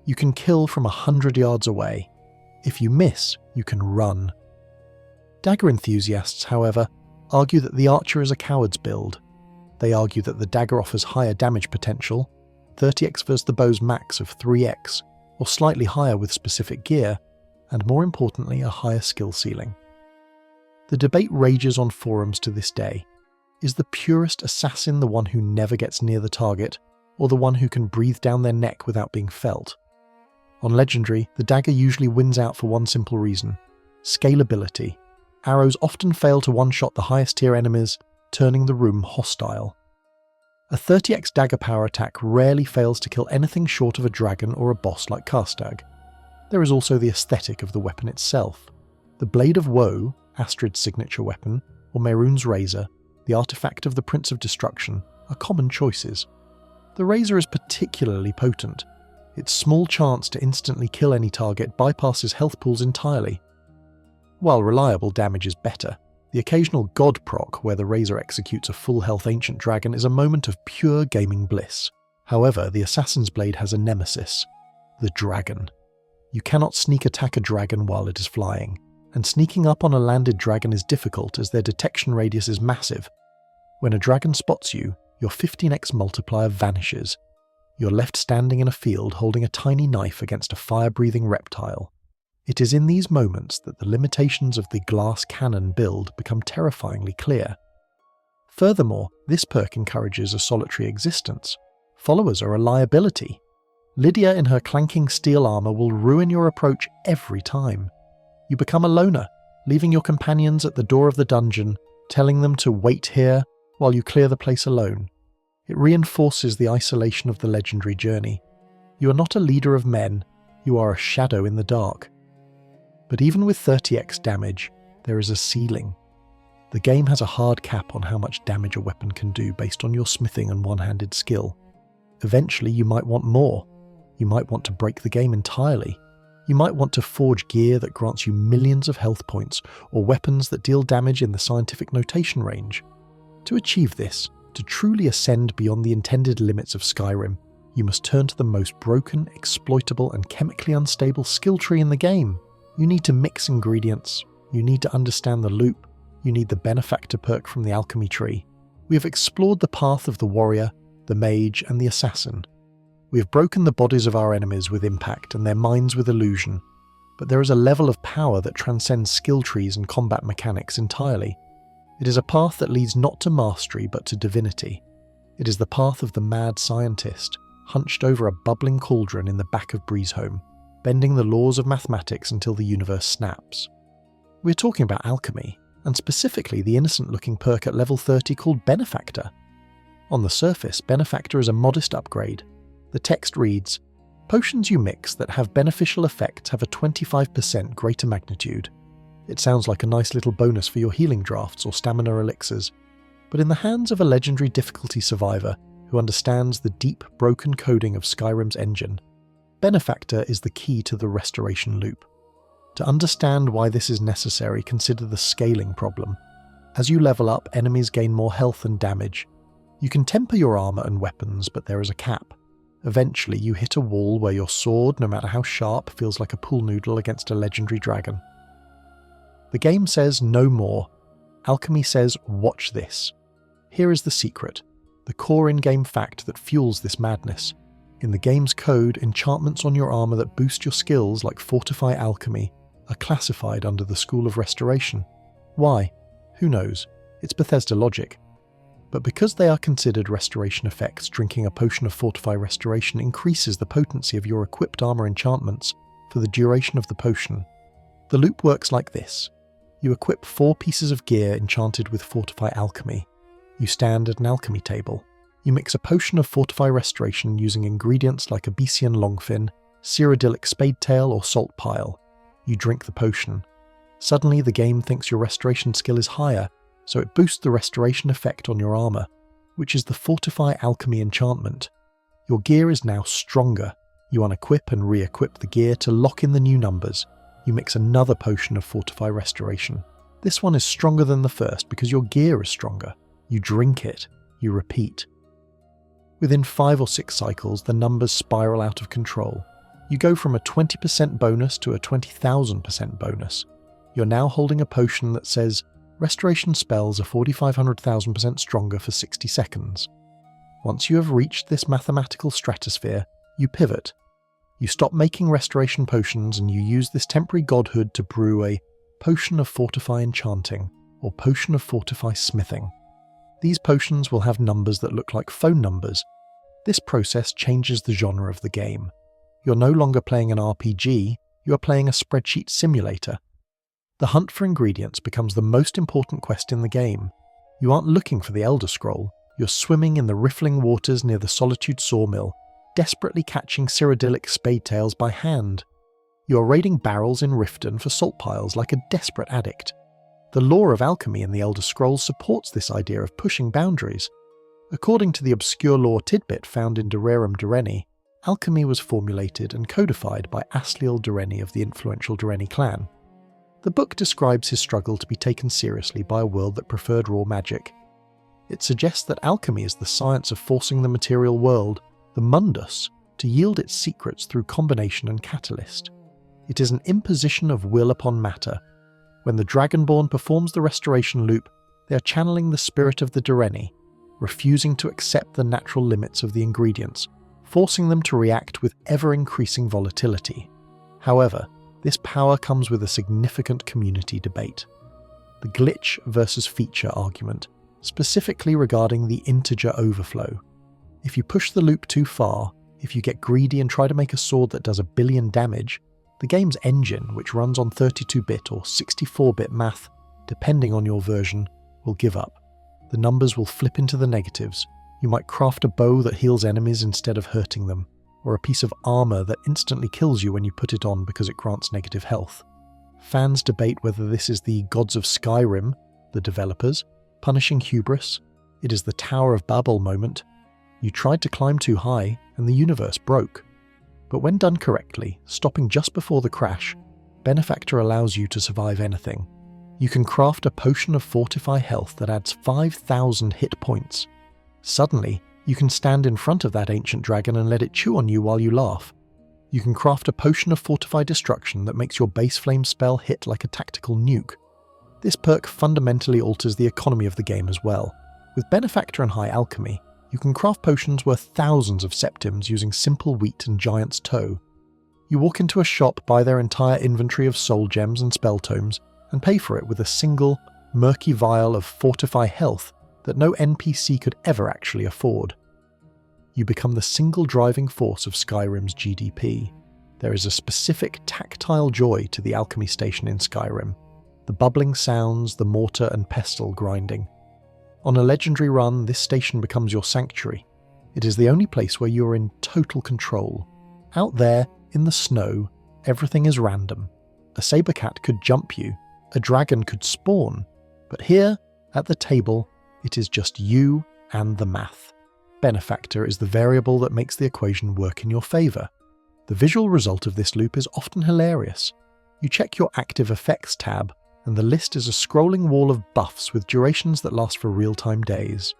You can kill from 100 yards away. If you miss, you can run. Dagger enthusiasts, however, argue that the archer is a coward's build. They argue that the dagger offers higher damage potential, 30x versus the bow's max of 3x, or slightly higher with specific gear, and more importantly, a higher skill ceiling. The debate rages on forums to this day. Is the purest assassin the one who never gets near the target, or the one who can breathe down their neck without being felt? On Legendary, the dagger usually wins out for one simple reason: scalability. Arrows often fail to one-shot the highest tier enemies, turning the room hostile. A 30x dagger power attack rarely fails to kill anything short of a dragon or a boss like Karstag. There is also the aesthetic of the weapon itself. The Blade of Woe, Astrid's signature weapon, or Mehrunes' Razor, the artifact of the Prince of Destruction, are common choices. The Razor is particularly potent. Its small chance to instantly kill any target bypasses health pools entirely. While reliable damage is better, the occasional God proc where the Razor executes a full health ancient dragon is a moment of pure gaming bliss. However, the Assassin's Blade has a nemesis: the dragon. You cannot sneak attack a dragon while it is flying, and sneaking up on a landed dragon is difficult as their detection radius is massive. When a dragon spots you, your 15x multiplier vanishes. You're left standing in a field holding a tiny knife against a fire-breathing reptile. It is in these moments that the limitations of the glass cannon build become terrifyingly clear. Furthermore, this perk encourages a solitary existence. Followers are a liability. Lydia in her clanking steel armor will ruin your approach every time. You become a loner, leaving your companions at the door of the dungeon, telling them to wait here while you clear the place alone. It reinforces the isolation of the legendary journey. You are not a leader of men, you are a shadow in the dark. But even with 30x damage, there is a ceiling. The game has a hard cap on how much damage a weapon can do based on your smithing and one-handed skill. Eventually you might want more. You might want to break the game entirely. You might want to forge gear that grants you millions of health points, or weapons that deal damage in the scientific notation range. To achieve this, to truly ascend beyond the intended limits of Skyrim, you must turn to the most broken, exploitable, and chemically unstable skill tree in the game. You need to mix ingredients, you need to understand the loop, you need the Benefactor perk from the Alchemy tree. We have explored the path of the warrior, the mage, and the assassin. We have broken the bodies of our enemies with impact and their minds with illusion, but there is a level of power that transcends skill trees and combat mechanics entirely. It is a path that leads not to mastery but to divinity. It is the path of the mad scientist, hunched over a bubbling cauldron in the back of Breezehome, bending the laws of mathematics until the universe snaps. We're talking about alchemy, and specifically the innocent-looking perk at level 30 called Benefactor. On the surface, Benefactor is a modest upgrade. The text reads, "Potions you mix that have beneficial effects have a 25% greater magnitude." It sounds like a nice little bonus for your healing drafts or stamina elixirs, but in the hands of a legendary difficulty survivor who understands the deep, broken coding of Skyrim's engine, Benefactor is the key to the restoration loop. To understand why this is necessary, consider the scaling problem. As you level up, enemies gain more health and damage. You can temper your armor and weapons, but there is a cap. Eventually, you hit a wall where your sword, no matter how sharp, feels like a pool noodle against a legendary dragon. The game says no more. Alchemy says watch this. Here is the secret, the core in-game fact that fuels this madness. In the game's code, enchantments on your armor that boost your skills, like Fortify Alchemy, are classified under the School of Restoration. Why? Who knows? It's Bethesda logic. But because they are considered restoration effects, drinking a potion of Fortify Restoration increases the potency of your equipped armor enchantments for the duration of the potion. The loop works like this. You equip 4 pieces of gear enchanted with Fortify Alchemy. You stand at an alchemy table. You mix a potion of Fortify Restoration using ingredients like Abyssian Longfin, Cyrodiilic Spadetail, or Salt Pile. You drink the potion. Suddenly the game thinks your restoration skill is higher, so it boosts the restoration effect on your armor, which is the Fortify Alchemy enchantment. Your gear is now stronger. You unequip and re-equip the gear to lock in the new numbers. You mix another potion of Fortify Restoration. This one is stronger than the first because your gear is stronger. You drink it. You repeat. Within 5 or 6 cycles, the numbers spiral out of control. You go from a 20% bonus to a 20,000% bonus. You're now holding a potion that says, restoration spells are 4,500,000% stronger for 60 seconds. Once you have reached this mathematical stratosphere, you pivot. You stop making restoration potions and you use this temporary godhood to brew a Potion of Fortify Enchanting or Potion of Fortify Smithing. These potions will have numbers that look like phone numbers. This process changes the genre of the game. You're no longer playing an RPG, you are playing a spreadsheet simulator. The hunt for ingredients becomes the most important quest in the game. You aren't looking for the Elder Scroll, you're swimming in the riffling waters near the Solitude Sawmill, desperately catching Cyrodiilic spadetails by hand. You are raiding barrels in Riften for salt piles like a desperate addict. The lore of alchemy in the Elder Scrolls supports this idea of pushing boundaries. According to the obscure lore tidbit found in Dererum Dureni, alchemy was formulated and codified by Asliel Dureni of the influential Dureni clan. The book describes his struggle to be taken seriously by a world that preferred raw magic. It suggests that alchemy is the science of forcing the material world, the mundus, to yield its secrets through combination and catalyst. It is an imposition of will upon matter. When the Dragonborn performs the restoration loop, they are channeling the spirit of the Dureni, refusing to accept the natural limits of the ingredients, forcing them to react with ever-increasing volatility. However, this power comes with a significant community debate. The glitch versus feature argument, specifically regarding the integer overflow. If you push the loop too far, if you get greedy and try to make a sword that does 1 billion damage, the game's engine, which runs on 32-bit or 64-bit math, depending on your version, will give up. The numbers will flip into the negatives. You might craft a bow that heals enemies instead of hurting them, or a piece of armor that instantly kills you when you put it on because it grants negative health. Fans debate whether this is the gods of Skyrim, the developers, punishing hubris. It is the Tower of Babel moment. You tried to climb too high, and the universe broke. But when done correctly, stopping just before the crash, Benefactor allows you to survive anything. You can craft a potion of Fortify Health that adds 5,000 hit points. Suddenly, you can stand in front of that ancient dragon and let it chew on you while you laugh. You can craft a potion of Fortify Destruction that makes your base flame spell hit like a tactical nuke. This perk fundamentally alters the economy of the game as well. With Benefactor and High Alchemy, you can craft potions worth thousands of septims using simple wheat and giant's toe. You walk into a shop, buy their entire inventory of soul gems and spell tomes, and pay for it with a single, murky vial of Fortify Health that no NPC could ever actually afford. You become the single driving force of Skyrim's GDP. There is a specific tactile joy to the alchemy station in Skyrim. The bubbling sounds, the mortar and pestle grinding. On a legendary run, this station becomes your sanctuary. It is the only place where you are in total control. Out there, in the snow, everything is random. A saber cat could jump you, a dragon could spawn, but here, at the table, it is just you and the math. Benefactor is the variable that makes the equation work in your favour. The visual result of this loop is often hilarious. You check your active effects tab, and the list is a scrolling wall of buffs with durations that last for real-time days.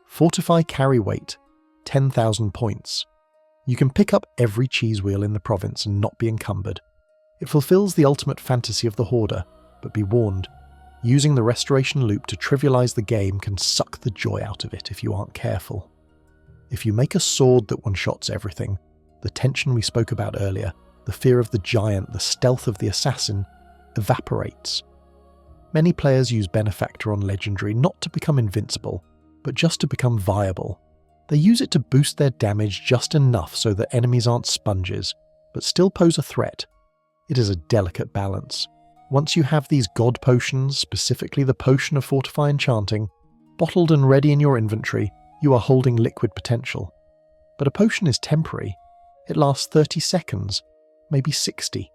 Fortify Carry Weight, 10,000 points. You can pick up every cheese wheel in the province and not be encumbered. It fulfills the ultimate fantasy of the Hoarder, but be warned, using the restoration loop to trivialize the game can suck the joy out of it if you aren't careful. If you make a sword that one-shots everything, the tension we spoke about earlier, the fear of the giant, the stealth of the assassin, evaporates. Many players use Benefactor on Legendary not to become invincible, but just to become viable. They use it to boost their damage just enough so that enemies aren't sponges, but still pose a threat. It is a delicate balance. Once you have these god potions, specifically the Potion of Fortify Enchanting, bottled and ready in your inventory, you are holding liquid potential. But a potion is temporary. It lasts 30 seconds, maybe 60.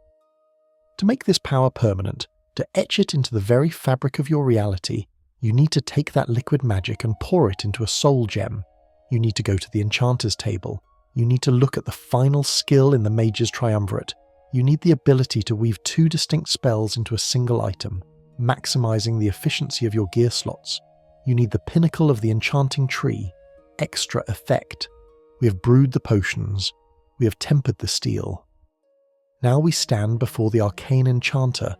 To make this power permanent, to etch it into the very fabric of your reality, you need to take that liquid magic and pour it into a soul gem. You need to go to the enchanter's table. You need to look at the final skill in the mage's triumvirate. You need the ability to weave 2 distinct spells into a single item, maximizing the efficiency of your gear slots. You need the pinnacle of the enchanting tree. extra effect. We have brewed the potions. We have tempered the steel. Now we stand before the Arcane Enchanter,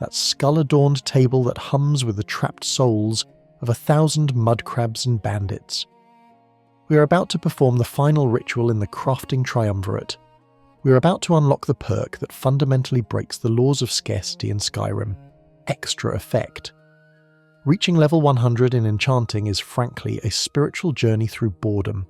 that skull-adorned table that hums with the trapped souls of 1,000 mudcrabs and bandits. We are about to perform the final ritual in the crafting triumvirate. We are about to unlock the perk that fundamentally breaks the laws of scarcity in Skyrim. Extra effect. Reaching level 100 in Enchanting is frankly a spiritual journey through boredom.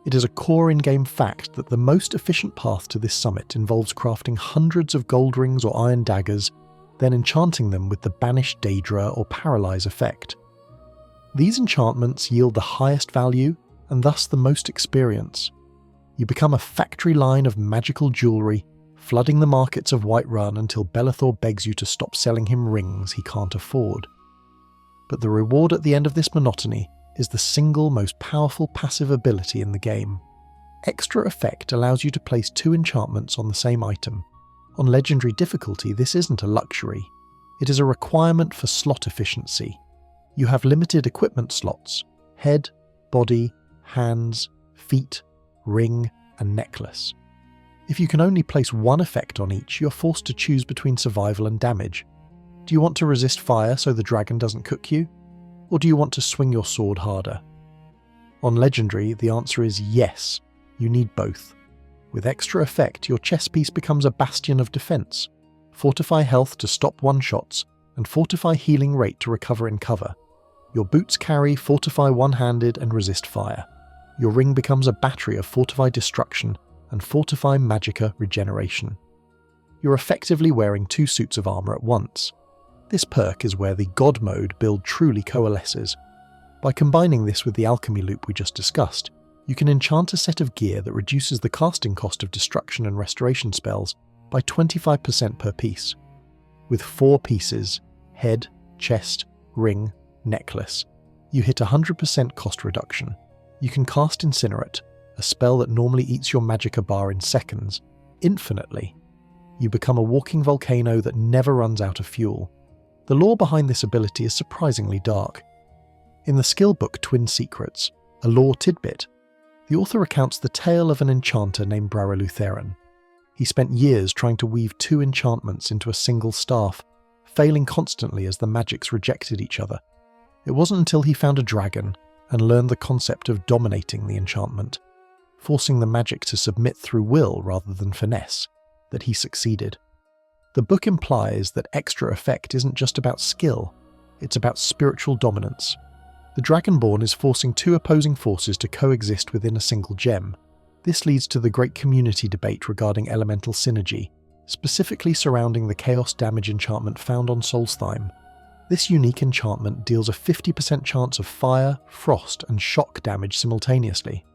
It is a core in-game fact that the most efficient path to this summit involves crafting hundreds of gold rings or iron daggers, then enchanting them with the Banish Daedra or Paralyze effect. These enchantments yield the highest value and thus the most experience. You become a factory line of magical jewellery, flooding the markets of Whiterun until Belethor begs you to stop selling him rings he can't afford. But the reward at the end of this monotony is the single most powerful passive ability in the game. Extra effect allows you to place 2 enchantments on the same item. On legendary difficulty, this isn't a luxury. It is a requirement for slot efficiency. You have limited equipment slots: head, body, hands, feet, ring, and necklace. If you can only place one effect on each, you're forced to choose between survival and damage. Do you want to resist fire so the dragon doesn't cook you? Or do you want to swing your sword harder? On legendary, the answer is yes, you need both. With extra effect, your chess piece becomes a bastion of defense. Fortify health to stop one-shots, and fortify healing rate to recover in cover. Your boots carry fortify one-handed and resist fire. Your ring becomes a battery of fortify destruction and fortify magicka regeneration. You're effectively wearing 2 suits of armour at once. This perk is where the God mode build truly coalesces. By combining this with the alchemy loop we just discussed, you can enchant a set of gear that reduces the casting cost of destruction and restoration spells by 25% per piece. With 4 pieces, head, chest, ring, necklace, you hit 100% cost reduction. You can cast Incinerate, a spell that normally eats your magicka bar in seconds, infinitely. You become a walking volcano that never runs out of fuel. The lore behind this ability is surprisingly dark. In the skill book Twin Secrets, a lore tidbit, the author recounts the tale of an enchanter named Braralutharan. He spent years trying to weave 2 enchantments into a single staff, failing constantly as the magics rejected each other. It wasn't until he found a dragon and learned the concept of dominating the enchantment, forcing the magic to submit through will rather than finesse, that he succeeded. The book implies that extra effect isn't just about skill, it's about spiritual dominance. The Dragonborn is forcing 2 opposing forces to coexist within a single gem. This leads to the great community debate regarding elemental synergy, specifically surrounding the chaos damage enchantment found on Solstheim. This unique enchantment deals a 50% chance of fire, frost, and shock damage simultaneously.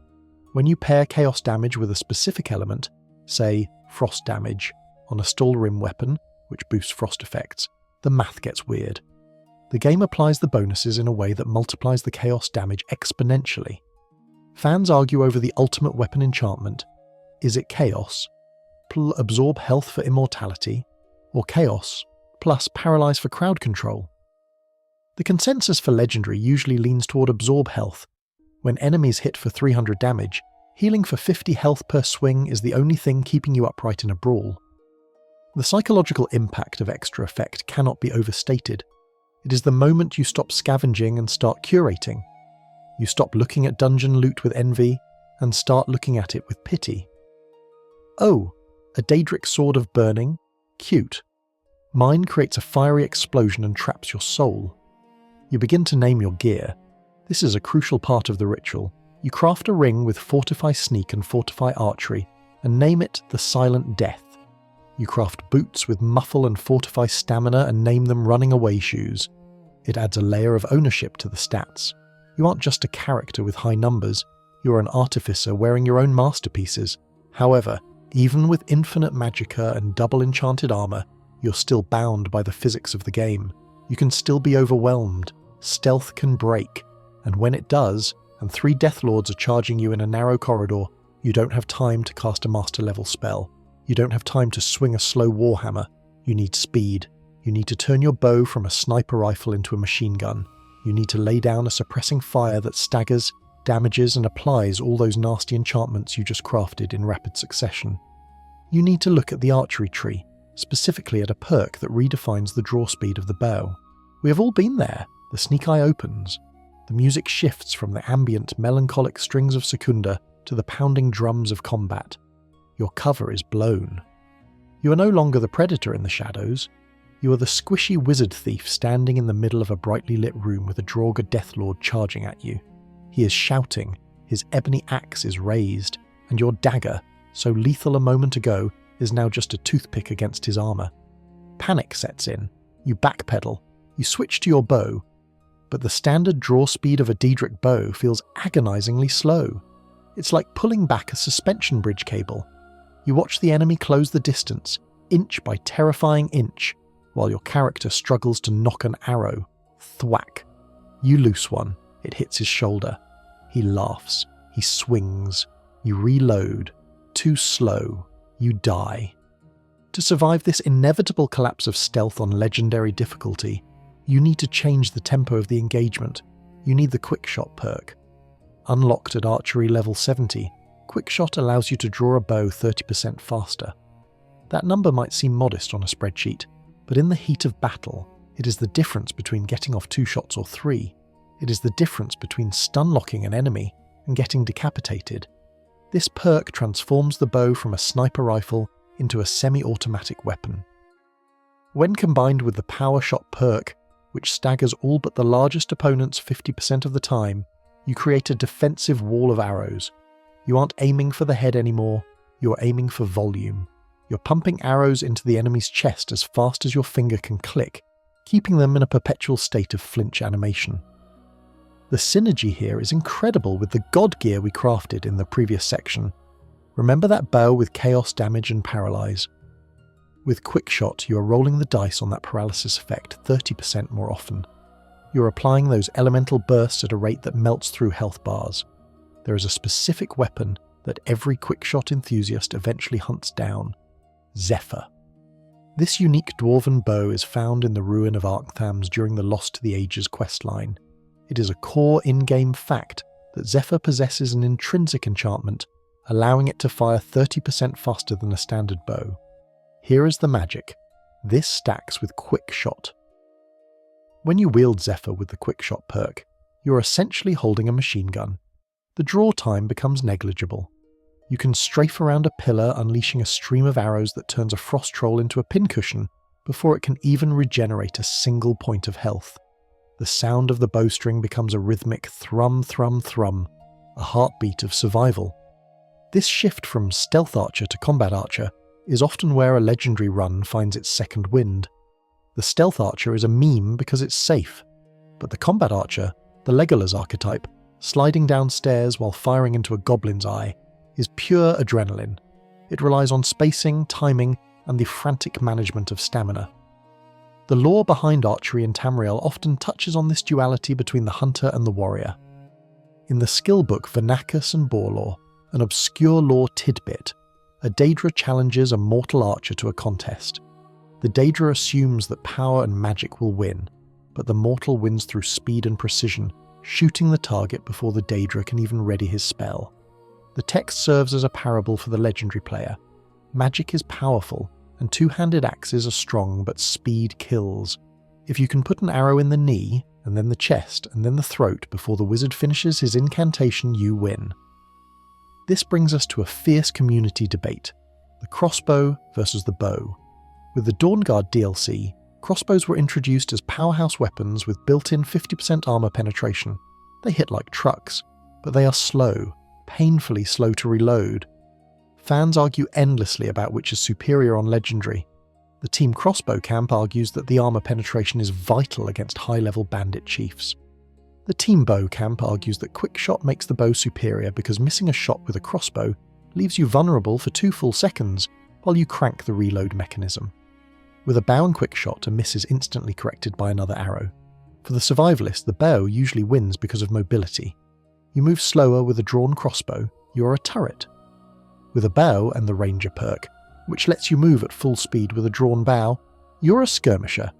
When you pair chaos damage with a specific element, say frost damage, on a Stalrim weapon, which boosts frost effects, the math gets weird. The game applies the bonuses in a way that multiplies the chaos damage exponentially. Fans argue over the ultimate weapon enchantment. Is it chaos, absorb health for immortality, or chaos, plus paralyze for crowd control? The consensus for legendary usually leans toward absorb health. When enemies hit for 300 damage, healing for 50 health per swing is the only thing keeping you upright in a brawl. The psychological impact of extra effect cannot be overstated. It is the moment you stop scavenging and start curating. You stop looking at dungeon loot with envy and start looking at it with pity. Oh, a Daedric Sword of Burning? Cute. Mine creates a fiery explosion and traps your soul. You begin to name your gear. This is a crucial part of the ritual. You craft a ring with Fortify Sneak and Fortify Archery, and name it the Silent Death. You craft boots with Muffle and Fortify Stamina and name them Running Away Shoes. It adds a layer of ownership to the stats. You aren't just a character with high numbers, you're an artificer wearing your own masterpieces. However, even with infinite magicka and double enchanted armour, you're still bound by the physics of the game. You can still be overwhelmed, stealth can break, and when it does, and 3 Deathlords are charging you in a narrow corridor, you don't have time to cast a master level spell. You don't have time to swing a slow warhammer. You need speed. You need to turn your bow from a sniper rifle into a machine gun. You need to lay down a suppressing fire that staggers, damages and applies all those nasty enchantments you just crafted in rapid succession. You need to look at the archery tree, specifically at a perk that redefines the draw speed of the bow. We have all been there. The sneak eye opens. The music shifts from the ambient, melancholic strings of Secunda to the pounding drums of combat. Your cover is blown. You are no longer the predator in the shadows. You are the squishy wizard thief standing in the middle of a brightly lit room with a Draugr Deathlord charging at you. He is shouting, his ebony axe is raised, and your dagger, so lethal a moment ago, is now just a toothpick against his armour. Panic sets in. You backpedal. You switch to your bow, but the standard draw speed of a Daedric bow feels agonisingly slow. It's like pulling back a suspension bridge cable. You watch the enemy close the distance, inch by terrifying inch, while your character struggles to nock an arrow. Thwack. You loose one. It hits his shoulder. He laughs. He swings. You reload. Too slow. You die. To survive this inevitable collapse of stealth on legendary difficulty, you need to change the tempo of the engagement. You need the Quickshot perk. Unlocked at Archery level 70, Quickshot allows you to draw a bow 30% faster. That number might seem modest on a spreadsheet, but in the heat of battle, it is the difference between getting off 2 shots or 3. It is the difference between stun-locking an enemy and getting decapitated. This perk transforms the bow from a sniper rifle into a semi-automatic weapon. When combined with the Power Shot perk, which staggers all but the largest opponents 50% of the time, you create a defensive wall of arrows. You aren't aiming for the head anymore, you're aiming for volume. You're pumping arrows into the enemy's chest as fast as your finger can click, keeping them in a perpetual state of flinch animation. The synergy here is incredible with the god gear we crafted in the previous section. Remember that bow with chaos damage and paralyze? With Quickshot, you are rolling the dice on that paralysis effect 30% more often. You're applying those elemental bursts at a rate that melts through health bars. There is a specific weapon that every Quickshot enthusiast eventually hunts down: Zephyr. This unique dwarven bow is found in the ruin of Arcthams during the Lost to the Ages questline. It is a core in-game fact that Zephyr possesses an intrinsic enchantment, allowing it to fire 30% faster than a standard bow. Here is the magic. This stacks with Quickshot. When you wield Zephyr with the Quickshot perk, you're essentially holding a machine gun. The draw time becomes negligible. You can strafe around a pillar, unleashing a stream of arrows that turns a frost troll into a pincushion before it can even regenerate a single point of health. The sound of the bowstring becomes a rhythmic thrum, thrum, thrum, a heartbeat of survival. This shift from stealth archer to combat archer is often where a legendary run finds its second wind. The stealth archer is a meme because it's safe, but the combat archer, the Legolas archetype, sliding downstairs while firing into a goblin's eye, is pure adrenaline. It relies on spacing, timing, and the frantic management of stamina. The lore behind archery in Tamriel often touches on this duality between the hunter and the warrior. In the skill book Vernacus and Borlore, an obscure lore tidbit, a Daedra challenges a mortal archer to a contest. The Daedra assumes that power and magic will win, but the mortal wins through speed and precision, shooting the target before the Daedra can even ready his spell. The text serves as a parable for the legendary player. Magic is powerful, and two-handed axes are strong, but speed kills. If you can put an arrow in the knee, and then the chest, and then the throat before the wizard finishes his incantation, you win. This brings us to a fierce community debate: the crossbow versus the bow. With the Dawnguard DLC, crossbows were introduced as powerhouse weapons with built-in 50% armor penetration. They hit like trucks, but they are slow, painfully slow to reload. Fans argue endlessly about which is superior on Legendary. The Team Crossbow camp argues that the armor penetration is vital against high-level bandit chiefs. The Team Bow camp argues that Quickshot makes the bow superior because missing a shot with a crossbow leaves you vulnerable for 2 full seconds while you crank the reload mechanism. With a bow and Quickshot, a miss is instantly corrected by another arrow. For the survivalist, the bow usually wins because of mobility. You move slower with a drawn crossbow, you are a turret. With a bow and the Ranger perk, which lets you move at full speed with a drawn bow, you're a skirmisher.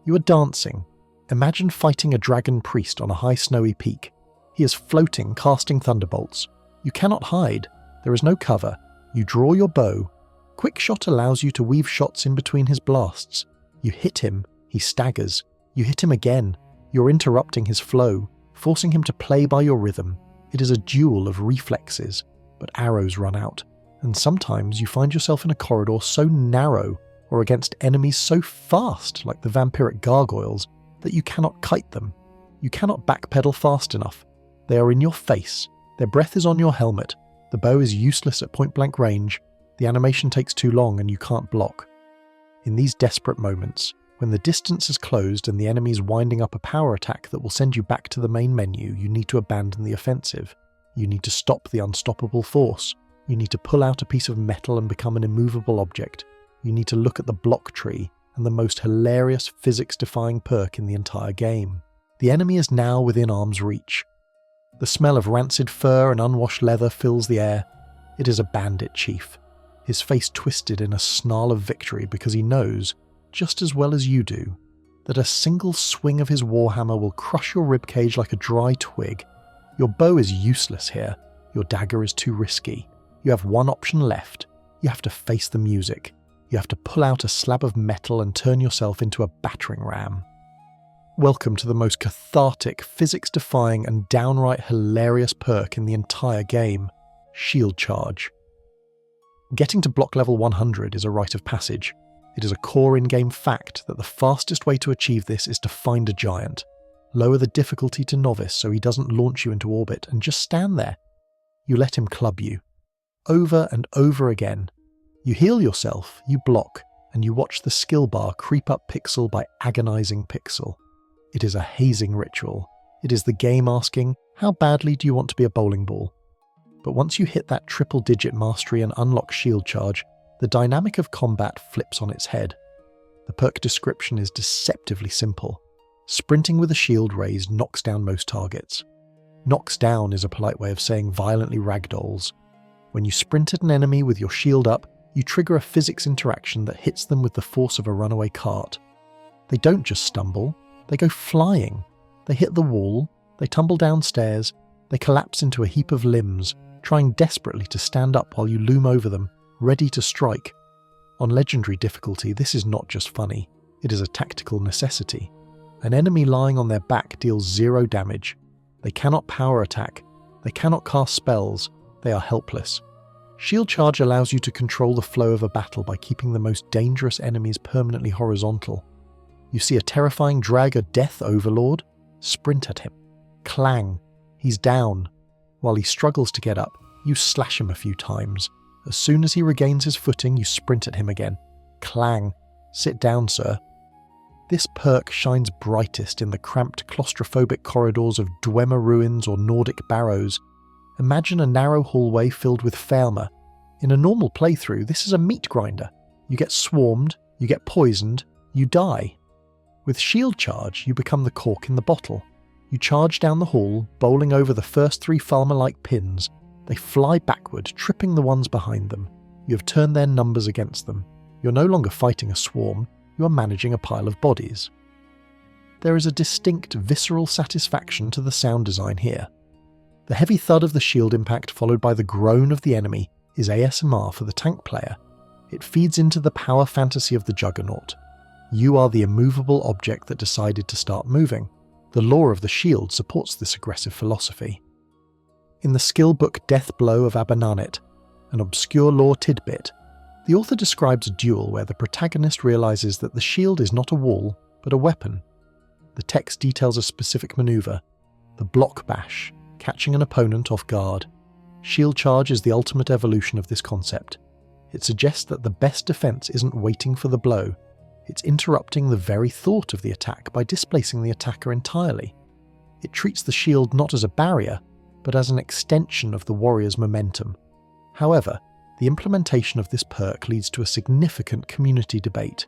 You are dancing. Imagine fighting a dragon priest on a high snowy peak. He is floating, casting thunderbolts. You cannot hide. There is no cover. You draw your bow. Quick shot allows you to weave shots in between his blasts. You hit him, he staggers. You hit him again. You're interrupting his flow, forcing him to play by your rhythm. It is a duel of reflexes, but arrows run out, and sometimes you find yourself in a corridor so narrow or against enemies so fast, like the vampiric gargoyles, that you cannot kite them. You cannot backpedal fast enough. They are in your face. Their breath is on your helmet. The bow is useless at point-blank range. The animation takes too long and you can't block. In these desperate moments, when the distance is closed and the enemy is winding up a power attack that will send you back to the main menu, you need to abandon the offensive. You need to stop the unstoppable force. You need to pull out a piece of metal and become an immovable object. You need to look at the block tree and the most hilarious physics-defying perk in the entire game. The enemy is now within arm's reach. The smell of rancid fur and unwashed leather fills the air. It is a bandit chief, his face twisted in a snarl of victory because he knows, just as well as you do, that a single swing of his warhammer will crush your ribcage like a dry twig. Your bow is useless here. Your dagger is too risky. You have one option left. You have to face the music. You have to pull out a slab of metal and turn yourself into a battering ram. Welcome to the most cathartic, physics-defying and downright hilarious perk in the entire game, Shield Charge. Getting to block level 100 is a rite of passage. It is a core in-game fact that the fastest way to achieve this is to find a giant. Lower the difficulty to novice so he doesn't launch you into orbit and just stand there. You let him club you. Over and over again. You heal yourself, you block, and you watch the skill bar creep up pixel by agonizing pixel. It is a hazing ritual. It is the game asking, how badly do you want to be a bowling ball? But once you hit that triple-digit mastery and unlock Shield Charge, the dynamic of combat flips on its head. The perk description is deceptively simple. Sprinting with a shield raised knocks down most targets. Knocks down is a polite way of saying violently ragdolls. When you sprint at an enemy with your shield up, you trigger a physics interaction that hits them with the force of a runaway cart. They don't just stumble, they go flying. They hit the wall, they tumble downstairs, they collapse into a heap of limbs, trying desperately to stand up while you loom over them, ready to strike. On legendary difficulty, this is not just funny, it is a tactical necessity. An enemy lying on their back deals 0 damage. They cannot power attack, they cannot cast spells, they are helpless. Shield Charge allows you to control the flow of a battle by keeping the most dangerous enemies permanently horizontal. You see a terrifying drag a death overlord? Sprint at him. Clang. He's down. While he struggles to get up, you slash him a few times. As soon as he regains his footing, you sprint at him again. Clang. Sit down, sir. This perk shines brightest in the cramped claustrophobic corridors of Dwemer ruins or Nordic barrows. Imagine a narrow hallway filled with Faelmer. In a normal playthrough, this is a meat grinder. You get swarmed, you get poisoned, you die. With Shield Charge, you become the cork in the bottle. You charge down the hall, bowling over the first 3 Falmer-like pins. They fly backward, tripping the ones behind them. You have turned their numbers against them. You're no longer fighting a swarm, you are managing a pile of bodies. There is a distinct visceral satisfaction to the sound design here. The heavy thud of the shield impact followed by the groan of the enemy is ASMR for the tank player. It feeds into the power fantasy of the Juggernaut. You are the immovable object that decided to start moving. The lore of the shield supports this aggressive philosophy. In the skill book Death Blow of Abananet, an obscure lore tidbit, the author describes a duel where the protagonist realizes that the shield is not a wall, but a weapon. The text details a specific maneuver, the block bash, catching an opponent off guard. Shield Charge is the ultimate evolution of this concept. It suggests that the best defense isn't waiting for the blow, it's interrupting the very thought of the attack by displacing the attacker entirely. It treats the shield not as a barrier, but as an extension of the warrior's momentum. However, the implementation of this perk leads to a significant community debate.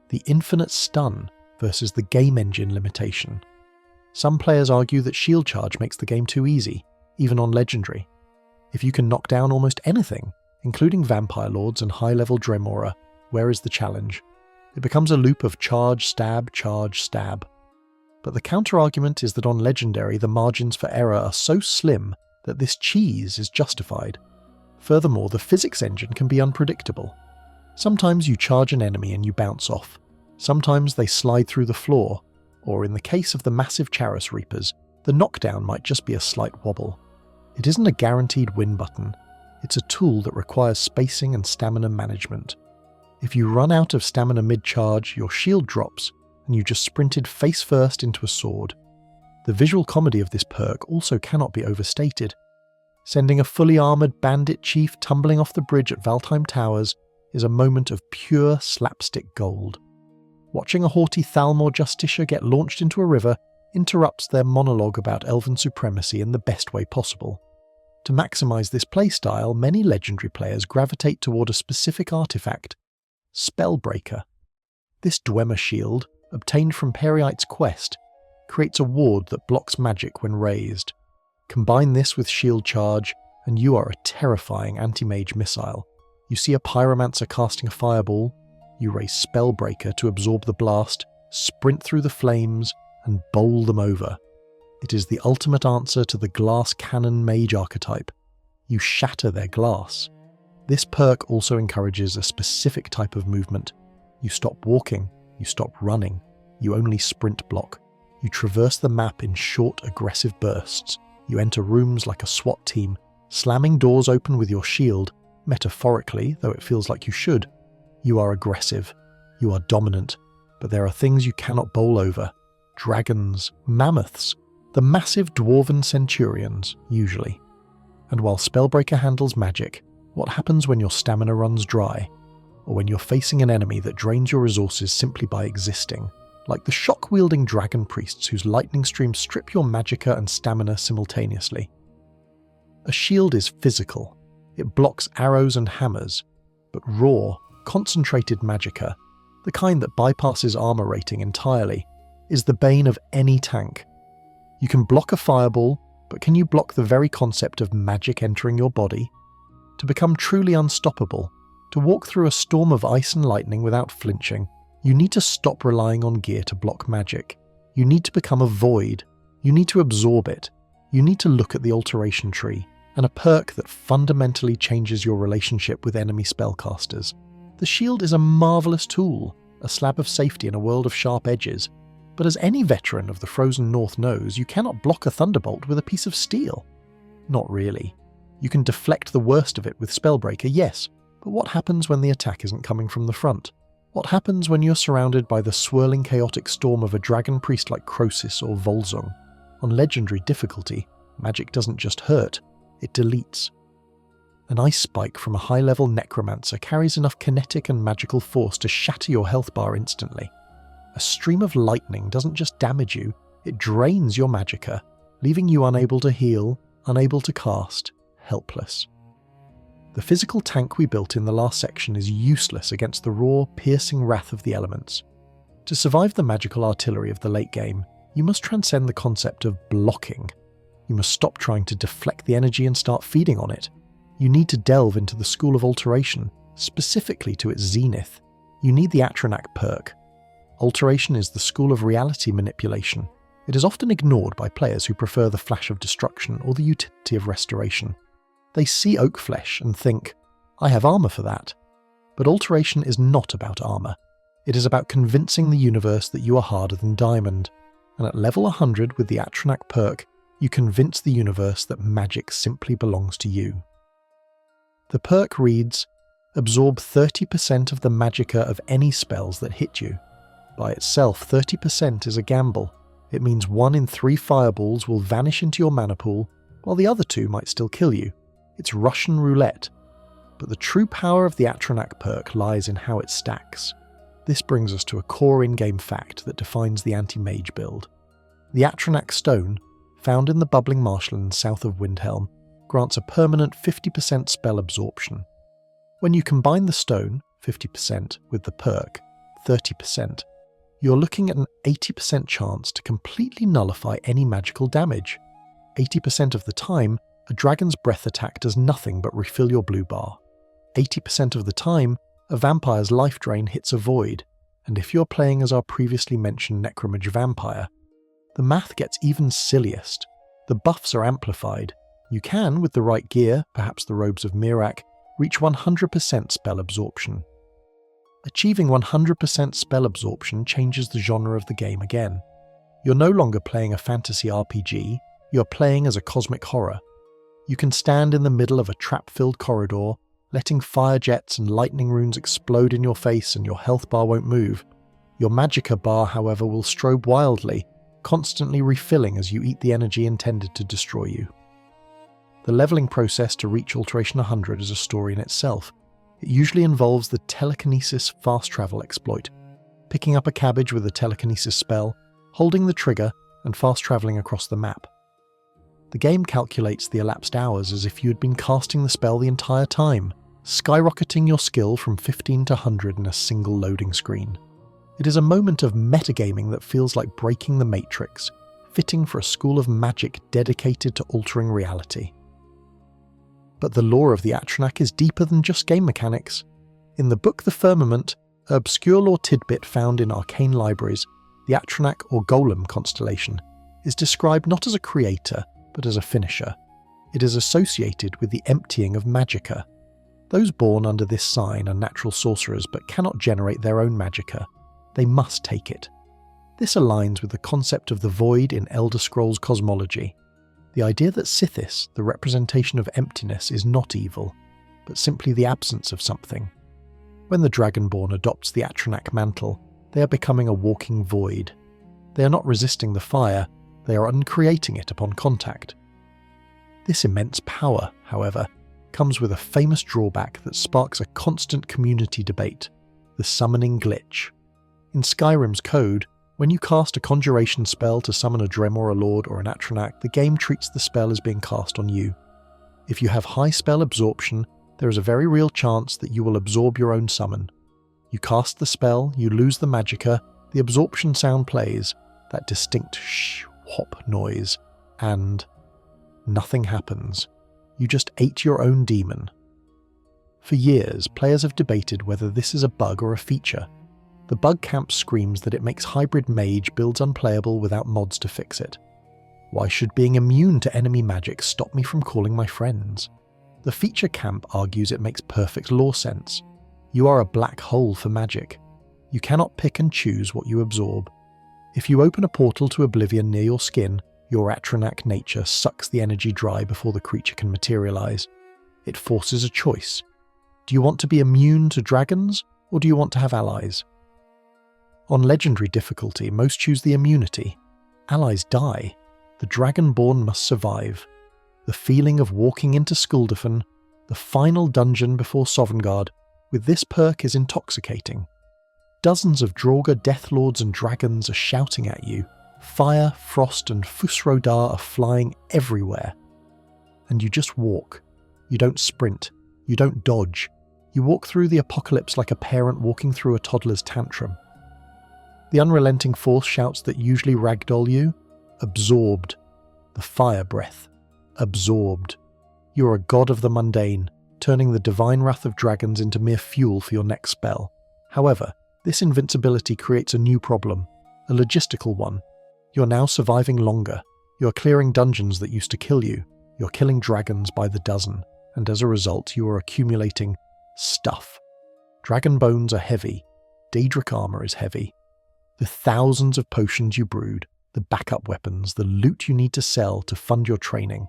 The infinite stun versus the game engine limitation. Some players argue that Shield Charge makes the game too easy, even on Legendary. If you can knock down almost anything, including Vampire Lords and high-level Dremora, where is the challenge? It becomes a loop of charge, stab, charge, stab. But the counter-argument is that on Legendary the margins for error are so slim that this cheese is justified. Furthermore, the physics engine can be unpredictable. Sometimes you charge an enemy and you bounce off. Sometimes they slide through the floor, or in the case of the massive Charis Reapers, the knockdown might just be a slight wobble. It isn't a guaranteed win button. It's a tool that requires spacing and stamina management. If you run out of stamina mid-charge, your shield drops, and you just sprinted face first into a sword. The visual comedy of this perk also cannot be overstated. Sending a fully armoured bandit chief tumbling off the bridge at Valtheim Towers is a moment of pure slapstick gold. Watching a haughty Thalmor Justicia get launched into a river interrupts their monologue about elven supremacy in the best way possible. To maximise this playstyle, many legendary players gravitate toward a specific artifact, Spellbreaker. This Dwemer shield, obtained from Periite's quest, creates a ward that blocks magic when raised. Combine this with shield charge, and you are a terrifying anti-mage missile. You see a pyromancer casting a fireball, you raise Spellbreaker to absorb the blast, sprint through the flames, and bowl them over. It is the ultimate answer to the glass cannon mage archetype. You shatter their glass. This perk also encourages a specific type of movement. You stop walking, you stop running, you only sprint block. You traverse the map in short, aggressive bursts. You enter rooms like a SWAT team, slamming doors open with your shield, metaphorically, though it feels like you should. You are aggressive. You are dominant. But there are things you cannot bowl over. Dragons, mammoths, the massive dwarven centurions, usually. And while Spellbreaker handles magic, what happens when your stamina runs dry? Or when you're facing an enemy that drains your resources simply by existing? Like the shock-wielding dragon priests whose lightning streams strip your magicka and stamina simultaneously. A shield is physical. It blocks arrows and hammers, but raw, concentrated magicka, the kind that bypasses armor rating entirely, is the bane of any tank. You can block a fireball, but can you block the very concept of magic entering your body? To become truly unstoppable, to walk through a storm of ice and lightning without flinching, you need to stop relying on gear to block magic. You need to become a void. You need to absorb it. You need to look at the Alteration tree, and a perk that fundamentally changes your relationship with enemy spellcasters. The shield is a marvellous tool, a slab of safety in a world of sharp edges, but as any veteran of the Frozen North knows, you cannot block a thunderbolt with a piece of steel. Not really. You can deflect the worst of it with Spellbreaker, yes, but what happens when the attack isn't coming from the front? What happens when you're surrounded by the swirling chaotic storm of a dragon priest like Crosis or Volsung? On Legendary difficulty, magic doesn't just hurt, it deletes. An ice spike from a high-level necromancer carries enough kinetic and magical force to shatter your health bar instantly. A stream of lightning doesn't just damage you, it drains your magicka, leaving you unable to heal, unable to cast, helpless. The physical tank we built in the last section is useless against the raw, piercing wrath of the elements. To survive the magical artillery of the late game, you must transcend the concept of blocking. You must stop trying to deflect the energy and start feeding on it. You need to delve into the school of Alteration, specifically to its zenith. You need the Atronach perk. Alteration is the school of reality manipulation. It is often ignored by players who prefer the flash of destruction or the utility of restoration. They see oak flesh and think, I have armor for that. But Alteration is not about armor. It is about convincing the universe that you are harder than diamond. And at level 100 with the Atronach perk, you convince the universe that magic simply belongs to you. The perk reads, absorb 30% of the magicka of any spells that hit you. By itself, 30% is a gamble. It means 1 in 3 fireballs will vanish into your mana pool, while the other 2 might still kill you. It's Russian roulette. But the true power of the Atronach perk lies in how it stacks. This brings us to a core in-game fact that defines the anti-mage build. The Atronach stone, found in the bubbling marshlands south of Windhelm, grants a permanent 50% spell absorption. When you combine the stone, 50%, with the perk, 30%, you're looking at an 80% chance to completely nullify any magical damage. 80% of the time, a dragon's breath attack does nothing but refill your blue bar. 80% of the time, a vampire's life drain hits a void, and if you're playing as our previously mentioned Necromage vampire, The math gets even silliest. The buffs are amplified. You can, with the right gear, perhaps the robes of Mirak, reach 100% spell absorption. Achieving 100% spell absorption changes the genre of the game again. You're no longer playing a fantasy RPG, you're playing as a cosmic horror. You can stand in the middle of a trap-filled corridor, letting fire jets and lightning runes explode in your face and your health bar won't move. Your magicka bar, however, will strobe wildly, constantly refilling as you eat the energy intended to destroy you. The leveling process to reach Alteration 100 is a story in itself. It usually involves the telekinesis fast travel exploit, picking up a cabbage with a telekinesis spell, holding the trigger, and fast travelling across the map. The game calculates the elapsed hours as if you had been casting the spell the entire time, skyrocketing your skill from 15 to 100 in a single loading screen. It is a moment of metagaming that feels like breaking the Matrix, fitting for a school of magic dedicated to altering reality. But the lore of the Atronach is deeper than just game mechanics. In the book The Firmament, an obscure lore tidbit found in arcane libraries, the Atronach or Golem constellation is described not as a creator, but as a finisher. It is associated with the emptying of magicka. Those born under this sign are natural sorcerers but cannot generate their own magicka. They must take it. This aligns with the concept of the void in Elder Scrolls cosmology. The idea that Sithis, the representation of emptiness, is not evil, but simply the absence of something. When the Dragonborn adopts the Atronach mantle, they are becoming a walking void. They are not resisting the fire, they are uncreating it upon contact. This immense power, however, comes with a famous drawback that sparks a constant community debate: the summoning glitch. In Skyrim's code, when you cast a Conjuration spell to summon a Dremor, a Lord, or an Atronach, the game treats the spell as being cast on you. If you have high spell absorption, there is a very real chance that you will absorb your own summon. You cast the spell, you lose the magicka, the absorption sound plays, that distinct whop noise, and nothing happens. You just ate your own demon. For years, players have debated whether this is a bug or a feature. The bug camp screams that it makes hybrid mage builds unplayable without mods to fix it. Why should being immune to enemy magic stop me from calling my friends? The feature camp argues it makes perfect lore sense. You are a black hole for magic. You cannot pick and choose what you absorb. If you open a portal to oblivion near your skin, your Atronach nature sucks the energy dry before the creature can materialize. It forces a choice. Do you want to be immune to dragons, or do you want to have allies? On legendary difficulty, most choose the immunity. Allies die. The Dragonborn must survive. The feeling of walking into Skuldafn, the final dungeon before Sovngarde, with this perk is intoxicating. Dozens of Draugr Deathlords and dragons are shouting at you. Fire, frost, and Fusrodar are flying everywhere. And you just walk. You don't sprint. You don't dodge. You walk through the apocalypse like a parent walking through a toddler's tantrum. The unrelenting force shouts that usually ragdoll you, absorbed. The fire breath, absorbed. You are a god of the mundane, turning the divine wrath of dragons into mere fuel for your next spell. However, this invincibility creates a new problem, a logistical one. You're now surviving longer. You're clearing dungeons that used to kill you. You're killing dragons by the dozen, and as a result you are accumulating stuff. Dragon bones are heavy. Daedric armor is heavy. The thousands of potions you brewed, the backup weapons, the loot you need to sell to fund your training.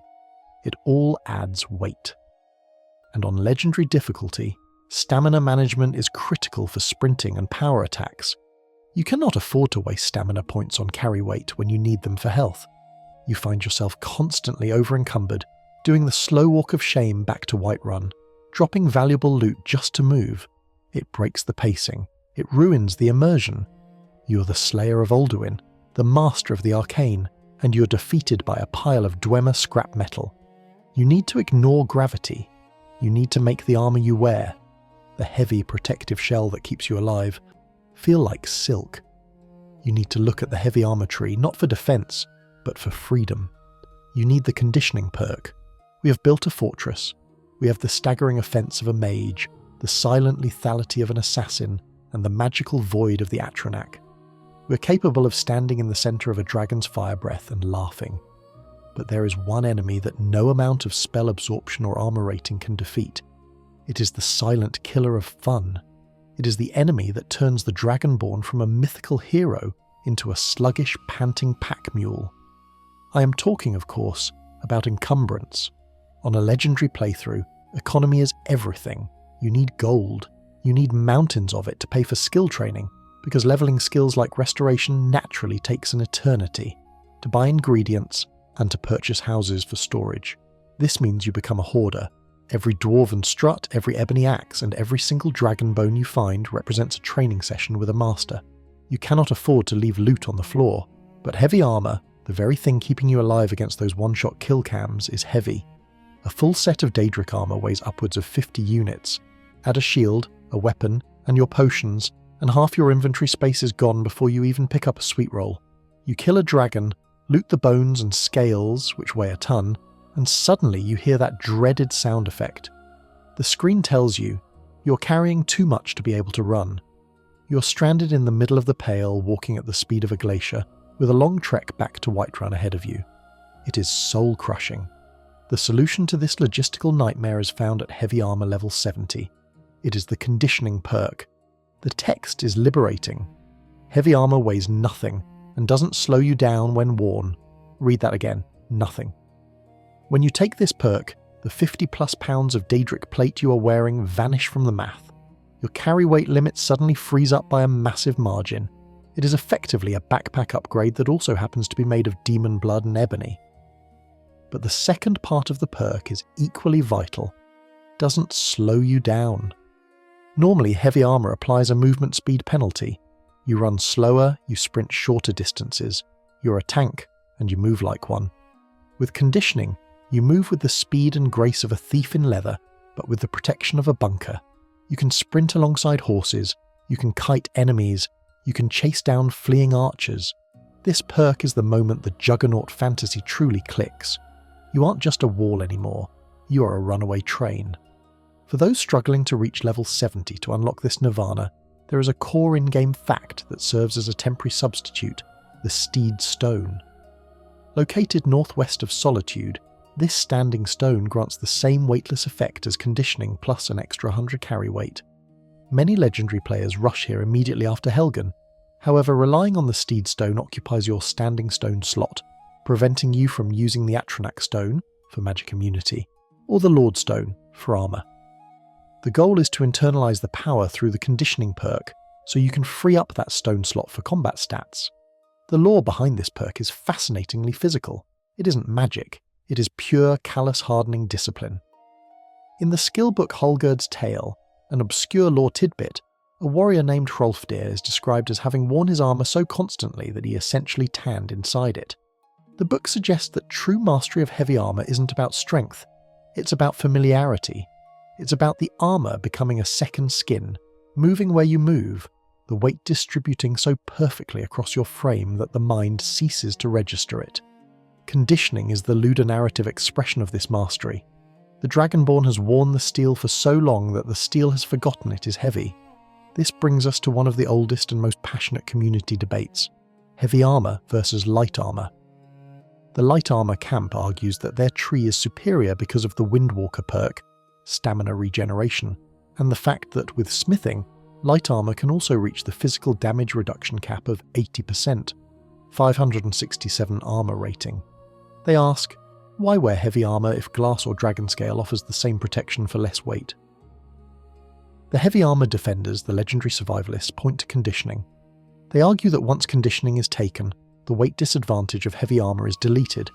It all adds weight. And on legendary difficulty, stamina management is critical for sprinting and power attacks. You cannot afford to waste stamina points on carry weight when you need them for health. You find yourself constantly over-encumbered, doing the slow walk of shame back to Whiterun, dropping valuable loot just to move. It breaks the pacing. It ruins the immersion. You are the Slayer of Alduin, the master of the Arcane, and you are defeated by a pile of Dwemer scrap metal. You need to ignore gravity. You need to make the armor you wear, the heavy protective shell that keeps you alive, feel like silk. You need to look at the heavy armor tree, not for defense, but for freedom. You need the conditioning perk. We have built a fortress. We have the staggering offense of a mage, the silent lethality of an assassin, and the magical void of the Atronach. We're capable of standing in the centre of a dragon's fire breath and laughing. But there is one enemy that no amount of spell absorption or armor rating can defeat. It is the silent killer of fun. It is the enemy that turns the Dragonborn from a mythical hero into a sluggish, panting pack mule. I am talking, of course, about encumbrance. On a legendary playthrough, economy is everything. You need gold. You need mountains of it to pay for skill training, because leveling skills like restoration naturally takes an eternity, to buy ingredients and to purchase houses for storage. This means you become a hoarder. Every dwarven strut, every ebony axe, and every single dragon bone you find represents a training session with a master. You cannot afford to leave loot on the floor, but heavy armor, the very thing keeping you alive against those one-shot kill cams, is heavy. A full set of Daedric armor weighs upwards of 50 units. Add a shield, a weapon, and your potions, and half your inventory space is gone before you even pick up a sweet roll. You kill a dragon, loot the bones and scales, which weigh a ton, and suddenly you hear that dreaded sound effect. The screen tells you you're carrying too much to be able to run. You're stranded in the middle of the Pale, walking at the speed of a glacier, with a long trek back to Whiterun ahead of you. It is soul-crushing. The solution to this logistical nightmare is found at heavy armor level 70. It is the conditioning perk. The text is liberating. Heavy armor weighs nothing and doesn't slow you down when worn. Read that again. Nothing. When you take this perk, the 50+ pounds of Daedric plate you are wearing vanish from the math. Your carry weight limit suddenly frees up by a massive margin. It is effectively a backpack upgrade that also happens to be made of demon blood and ebony. But the second part of the perk is equally vital. It doesn't slow you down. Normally, heavy armor applies a movement speed penalty. You run slower, you sprint shorter distances. You're a tank, and you move like one. With conditioning, you move with the speed and grace of a thief in leather, but with the protection of a bunker. You can sprint alongside horses, you can kite enemies, you can chase down fleeing archers. This perk is the moment the juggernaut fantasy truly clicks. You aren't just a wall anymore, you are a runaway train. For those struggling to reach level 70 to unlock this nirvana, there is a core in-game fact that serves as a temporary substitute, the Steed Stone. Located northwest of Solitude, this standing stone grants the same weightless effect as conditioning plus an extra 100 carry weight. Many legendary players rush here immediately after Helgen. However, relying on the Steed Stone occupies your standing stone slot, preventing you from using the Atronach Stone for magic immunity, or the Lord Stone for armor. The goal is to internalize the power through the conditioning perk, so you can free up that stone slot for combat stats. The lore behind this perk is fascinatingly physical. It isn't magic. It is pure, callous-hardening discipline. In the skill book Holgerd's Tale, an obscure lore tidbit, a warrior named Hrolfdir is described as having worn his armour so constantly that he essentially tanned inside it. The book suggests that true mastery of heavy armour isn't about strength, it's about familiarity. It's about the armour becoming a second skin, moving where you move, the weight distributing so perfectly across your frame that the mind ceases to register it. Conditioning is the ludonarrative expression of this mastery. The Dragonborn has worn the steel for so long that the steel has forgotten it is heavy. This brings us to one of the oldest and most passionate community debates: heavy armour versus light armour. The light armour camp argues that their tree is superior because of the Windwalker perk, stamina regeneration, and the fact that with smithing, light armour can also reach the physical damage reduction cap of 80%, 567 armour rating. They ask, why wear heavy armour if glass or dragon scale offers the same protection for less weight? The heavy armour defenders, the legendary survivalists, point to conditioning. They argue that once conditioning is taken, the weight disadvantage of heavy armour is deleted.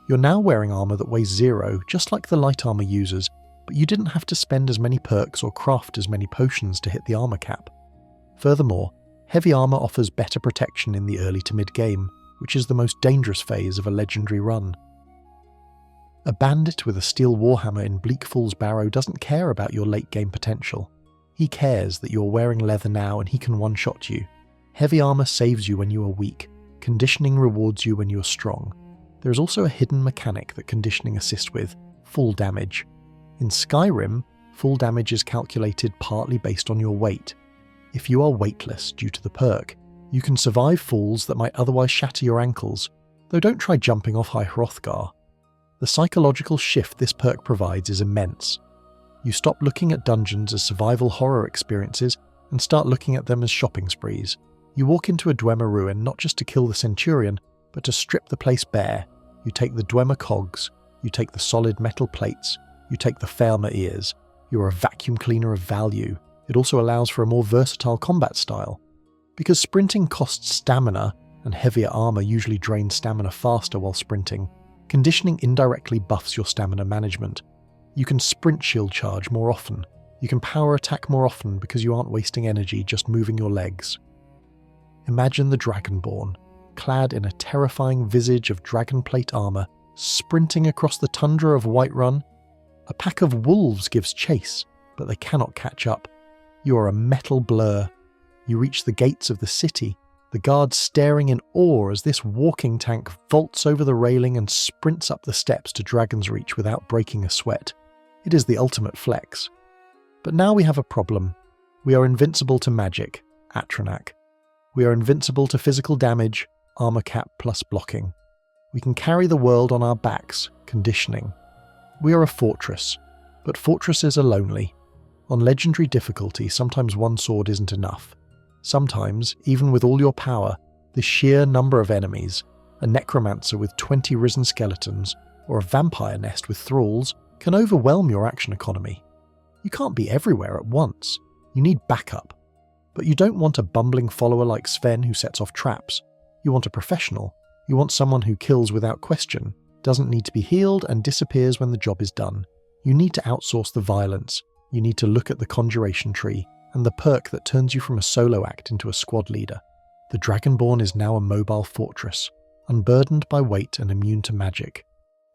You're now wearing armour that weighs 0, just like the light armour users, but you didn't have to spend as many perks or craft as many potions to hit the armour cap. Furthermore, heavy armour offers better protection in the early to mid-game, which is the most dangerous phase of a legendary run. A bandit with a steel warhammer in Bleak Fool's Barrow doesn't care about your late-game potential. He cares that you're wearing leather now and he can one-shot you. Heavy armour saves you when you are weak. Conditioning rewards you when you are strong. There is also a hidden mechanic that conditioning assists with: full damage. In Skyrim, full damage is calculated partly based on your weight. If you are weightless due to the perk, You can survive falls that might otherwise shatter your ankles, though don't try jumping off High Hrothgar. The psychological shift this perk provides is immense. You stop looking at dungeons as survival horror experiences and start looking at them as shopping sprees. You walk into a Dwemer ruin not just to kill the Centurion, but to strip the place bare. You take the Dwemer cogs, you take the solid metal plates, you take the Faelmer ears. You are a vacuum cleaner of value. It also allows for a more versatile combat style. Because sprinting costs stamina, and heavier armour usually drains stamina faster while sprinting, conditioning indirectly buffs your stamina management. You can sprint shield charge more often. You can power attack more often because you aren't wasting energy just moving your legs. Imagine the Dragonborn, clad in a terrifying visage of dragonplate armour, sprinting across the tundra of Whiterun. A pack of wolves gives chase, but they cannot catch up. You are a metal blur. You reach the gates of the city, the guards staring in awe as this walking tank vaults over the railing and sprints up the steps to Dragon's Reach without breaking a sweat. It is the ultimate flex. But now we have a problem. We are invincible to magic, Atronach. We are invincible to physical damage, armor cap plus blocking. We can carry the world on our backs, conditioning. We are a fortress, but fortresses are lonely. On legendary difficulty, sometimes one sword isn't enough. Sometimes, even with all your power, the sheer number of enemies, a necromancer with 20 risen skeletons, or a vampire nest with thralls, can overwhelm your action economy. You can't be everywhere at once. You need backup. But you don't want a bumbling follower like Sven who sets off traps. You want a professional. You want someone who kills without question, doesn't need to be healed, and disappears when the job is done. You need to outsource the violence. You need to look at the Conjuration tree, and the perk that turns you from a solo act into a squad leader. The Dragonborn is now a mobile fortress, unburdened by weight and immune to magic.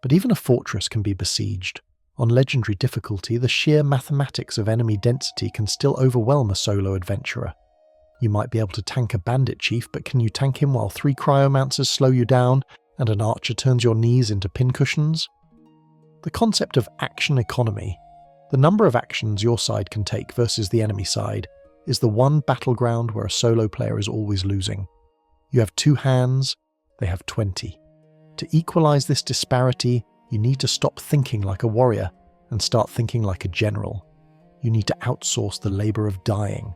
But even a fortress can be besieged. On legendary difficulty, the sheer mathematics of enemy density can still overwhelm a solo adventurer. You might be able to tank a bandit chief, but can you tank him while 3 cryomancers slow you down and an archer turns your knees into pincushions? The concept of action economy, the number of actions your side can take versus the enemy side, is the one battleground where a solo player is always losing. You have 2 hands, they have 20. To equalize this disparity, you need to stop thinking like a warrior and start thinking like a general. You need to outsource the labor of dying.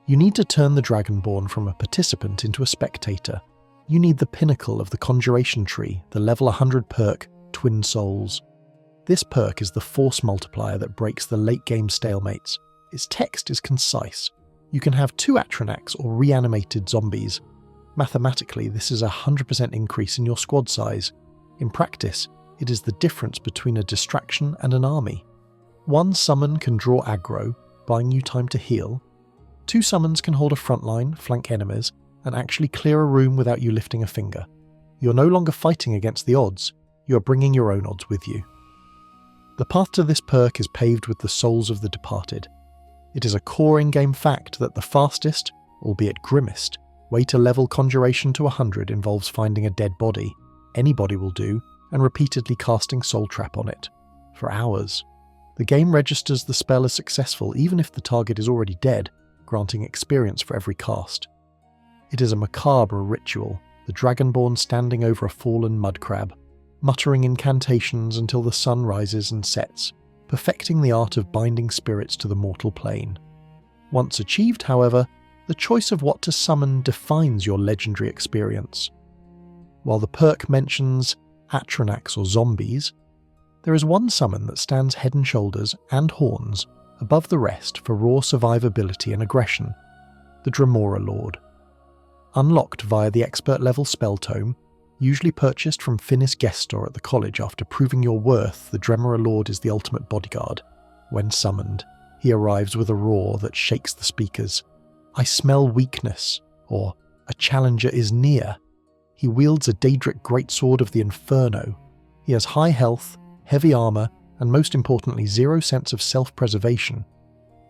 You need to turn the Dragonborn from a participant into a spectator. You need the pinnacle of the Conjuration tree, the level 100 perk, Twin Souls. This perk is the force multiplier that breaks the late-game stalemates. Its text is concise. You can have 2 Atronachs or reanimated zombies. Mathematically, this is a 100% increase in your squad size. In practice, it is the difference between a distraction and an army. 1 summon can draw aggro, buying you time to heal. 2 summons can hold a frontline, flank enemies, and actually clear a room without you lifting a finger. You're no longer fighting against the odds, you're bringing your own odds with you. The path to this perk is paved with the souls of the departed. It is a core in-game fact that the fastest, albeit grimmest, way to level Conjuration to 100 involves finding a dead body, any body will do, and repeatedly casting Soul Trap on it. For hours. The game registers the spell as successful even if the target is already dead, granting experience for every cast. It is a macabre ritual, the Dragonborn standing over a fallen mud crab, muttering incantations until the sun rises and sets, perfecting the art of binding spirits to the mortal plane. Once achieved, however, the choice of what to summon defines your legendary experience. While the perk mentions Atronachs or zombies, there is one summon that stands head and shoulders and horns above the rest for raw survivability and aggression, the Dremora Lord. Unlocked via the expert level spell tome, usually purchased from Finnis Guest Store at the college after proving your worth, the Dremora Lord is the ultimate bodyguard. When summoned, he arrives with a roar that shakes the speakers. I smell weakness, or a challenger is near. He wields a Daedric greatsword of the Inferno. He has high health, heavy armor, and most importantly 0 sense of self-preservation.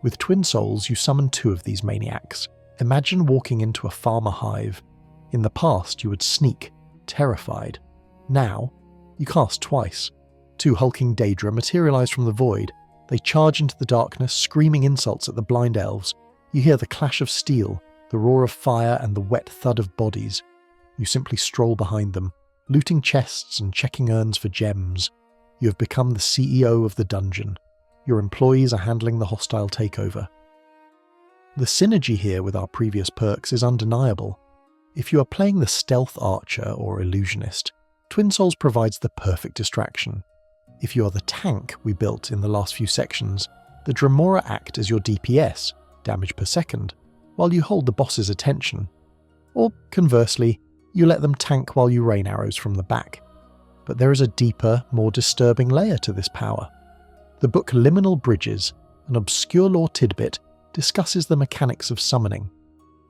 With Twin Souls, you summon 2 of these maniacs. Imagine walking into a farmer hive. In the past, you would sneak, terrified. Now, you cast twice. 2 hulking Daedra materialize from the void. They charge into the darkness, screaming insults at the blind elves. You hear the clash of steel. the roar of fire and the wet thud of bodies. You simply stroll behind them, looting chests and checking urns for gems. You have become the CEO of the dungeon. Your employees are handling the hostile takeover. The synergy here with our previous perks is undeniable. If you are playing the stealth archer or illusionist, Twin Souls provides the perfect distraction. If you are the tank we built in the last few sections, the Dremora act as your DPS, damage per second, while you hold the boss's attention. Or, conversely, you let them tank while you rain arrows from the back. But there is a deeper, more disturbing layer to this power. The book Liminal Bridges, an obscure lore tidbit, discusses the mechanics of summoning.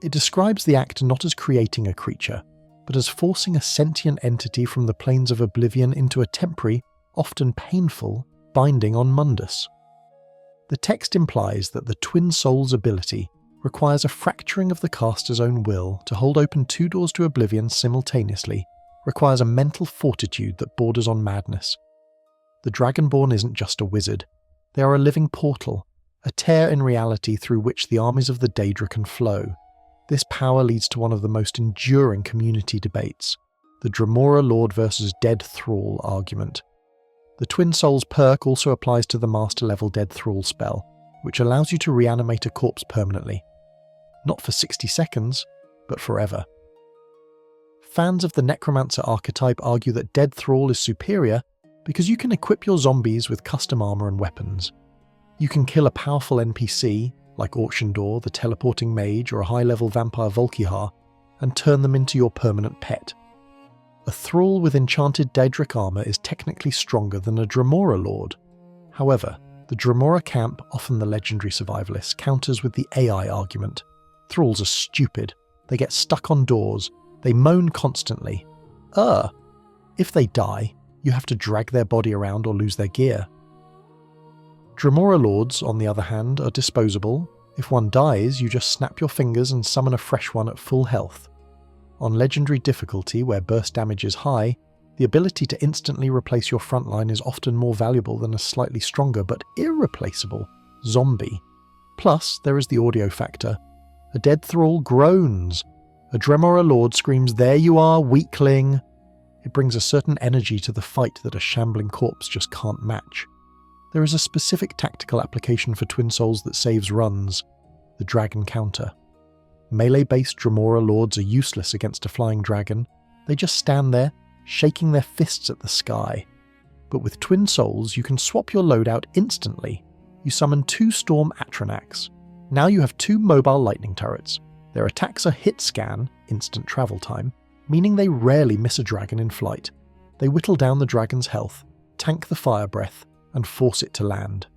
It describes the act not as creating a creature, but as forcing a sentient entity from the planes of oblivion into a temporary, often painful, binding on Mundus. The text implies that the Twin Souls ability requires a fracturing of the caster's own will to hold open two doors to oblivion simultaneously, requires a mental fortitude that borders on madness. The Dragonborn isn't just a wizard. They are a living portal, a tear in reality through which the armies of the Daedra can flow. This power leads to one of the most enduring community debates, the Dremora Lord versus Dead Thrall argument. The Twin Souls perk also applies to the master level Dead Thrall spell, which allows you to reanimate a corpse permanently. Not for 60 seconds, but forever. Fans of the Necromancer archetype argue that Dead Thrall is superior because you can equip your zombies with custom armor and weapons. You can kill a powerful NPC, like Auction Door, the teleporting mage, or a high-level vampire Volkihar, and turn them into your permanent pet. A thrall with enchanted Daedric armor is technically stronger than a Dremora Lord. However, the Dremora camp, often the legendary survivalists, counters with the AI argument. Thralls are stupid. They get stuck on doors. They moan constantly. If they die, you have to drag their body around or lose their gear. Dremora Lords, on the other hand, are disposable. If one dies, you just snap your fingers and summon a fresh one at full health. On legendary difficulty, where burst damage is high, the ability to instantly replace your frontline is often more valuable than a slightly stronger but irreplaceable zombie. Plus, there is the audio factor. A dead thrall groans. A Dremora Lord screams, "There you are, weakling!" It brings a certain energy to the fight that a shambling corpse just can't match. There is a specific tactical application for Twin Souls that saves runs, the Dragon Counter. Melee-based Dremora Lords are useless against a flying dragon. They just stand there, shaking their fists at the sky. But with Twin Souls, you can swap your loadout instantly. You summon 2 Storm Atronachs. Now you have 2 mobile lightning turrets. Their attacks are hit scan, instant travel time, meaning they rarely miss a dragon in flight. They whittle down the dragon's health, tank the fire breath, and force it to land.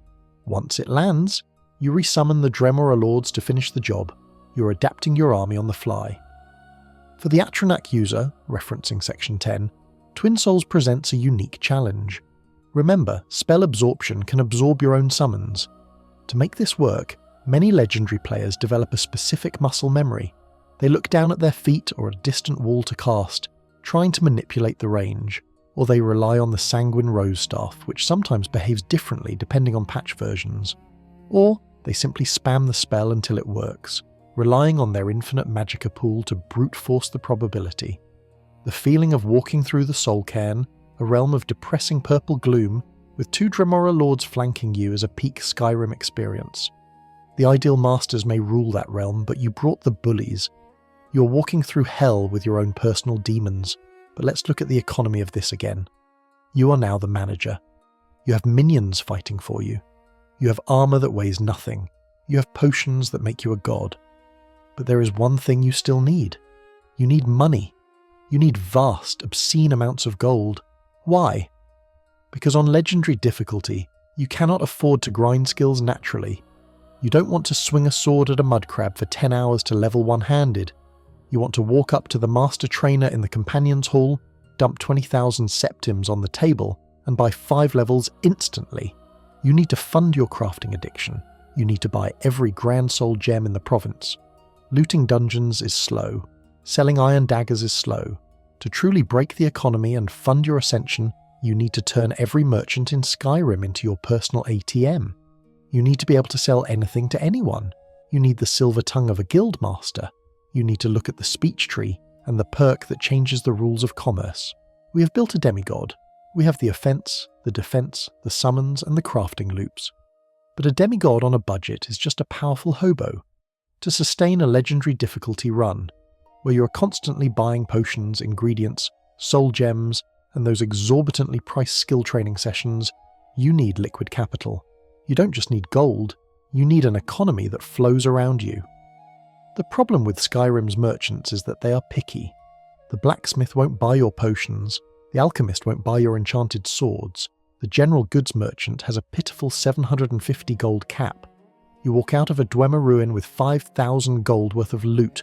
Once it lands, you resummon the Dremora Lords to finish the job. You're adapting your army on the fly. For the Atronach user, referencing section 10, Twin Souls presents a unique challenge. Remember, spell absorption can absorb your own summons. To make this work, many legendary players develop a specific muscle memory. They look down at their feet or a distant wall to cast, trying to manipulate the range, or they rely on the Sanguine Rose Staff, which sometimes behaves differently depending on patch versions. Or they simply spam the spell until it works, relying on their infinite magicka pool to brute force the probability. The feeling of walking through the Soul Cairn, a realm of depressing purple gloom, with 2 Dremora Lords flanking you, is a peak Skyrim experience. The ideal masters may rule that realm, but you brought the bullies. You're walking through hell with your own personal demons. But let's look at the economy of this again. You are now the manager. You have minions fighting for you. You have armor that weighs nothing. You have potions that make you a god. But there is one thing you still need. You need money. You need vast, obscene amounts of gold. Why? Because on legendary difficulty, you cannot afford to grind skills naturally. You don't want to swing a sword at a mudcrab for 10 hours to level one-handed. You want to walk up to the master trainer in the Companions Hall, dump 20,000 septims on the table, and buy 5 levels instantly. You need to fund your crafting addiction. You need to buy every Grand Soul gem in the province. Looting dungeons is slow. Selling iron daggers is slow. To truly break the economy and fund your ascension, you need to turn every merchant in Skyrim into your personal ATM. You need to be able to sell anything to anyone. You need the silver tongue of a guild master. you need to look at the speech tree and the perk that changes the rules of commerce. We have built a demigod. We have the offense, the defense, the summons, and the crafting loops. But a demigod on a budget is just a powerful hobo. To sustain a legendary difficulty run, where you are constantly buying potions, ingredients, soul gems, and those exorbitantly priced skill training sessions, you need liquid capital. You don't just need gold, you need an economy that flows around you. The problem with Skyrim's merchants is that they are picky. The blacksmith won't buy your potions, the alchemist won't buy your enchanted swords, the general goods merchant has a pitiful 750 gold cap. You walk out of a Dwemer ruin with 5,000 gold worth of loot,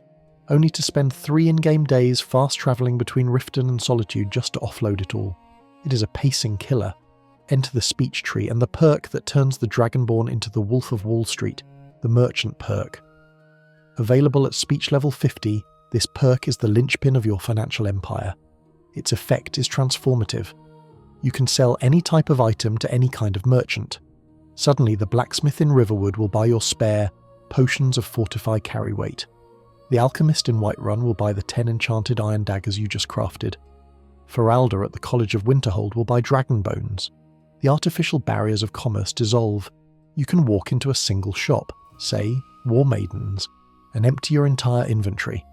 only to spend 3 in-game days fast-travelling between Riften and Solitude just to offload it all. It is a pacing killer. Enter the speech tree and the perk that turns the Dragonborn into the Wolf of Wall Street, the merchant perk. Available at speech level 50, this perk is the linchpin of your financial empire. Its effect is transformative. You can sell any type of item to any kind of merchant. Suddenly the blacksmith in Riverwood will buy your spare potions of fortify carry weight. The alchemist in Whiterun will buy the 10 enchanted iron daggers you just crafted. Feralda at the College of Winterhold will buy dragon bones. The artificial barriers of commerce dissolve. You can walk into a single shop, say War Maidens, and empty your entire inventory,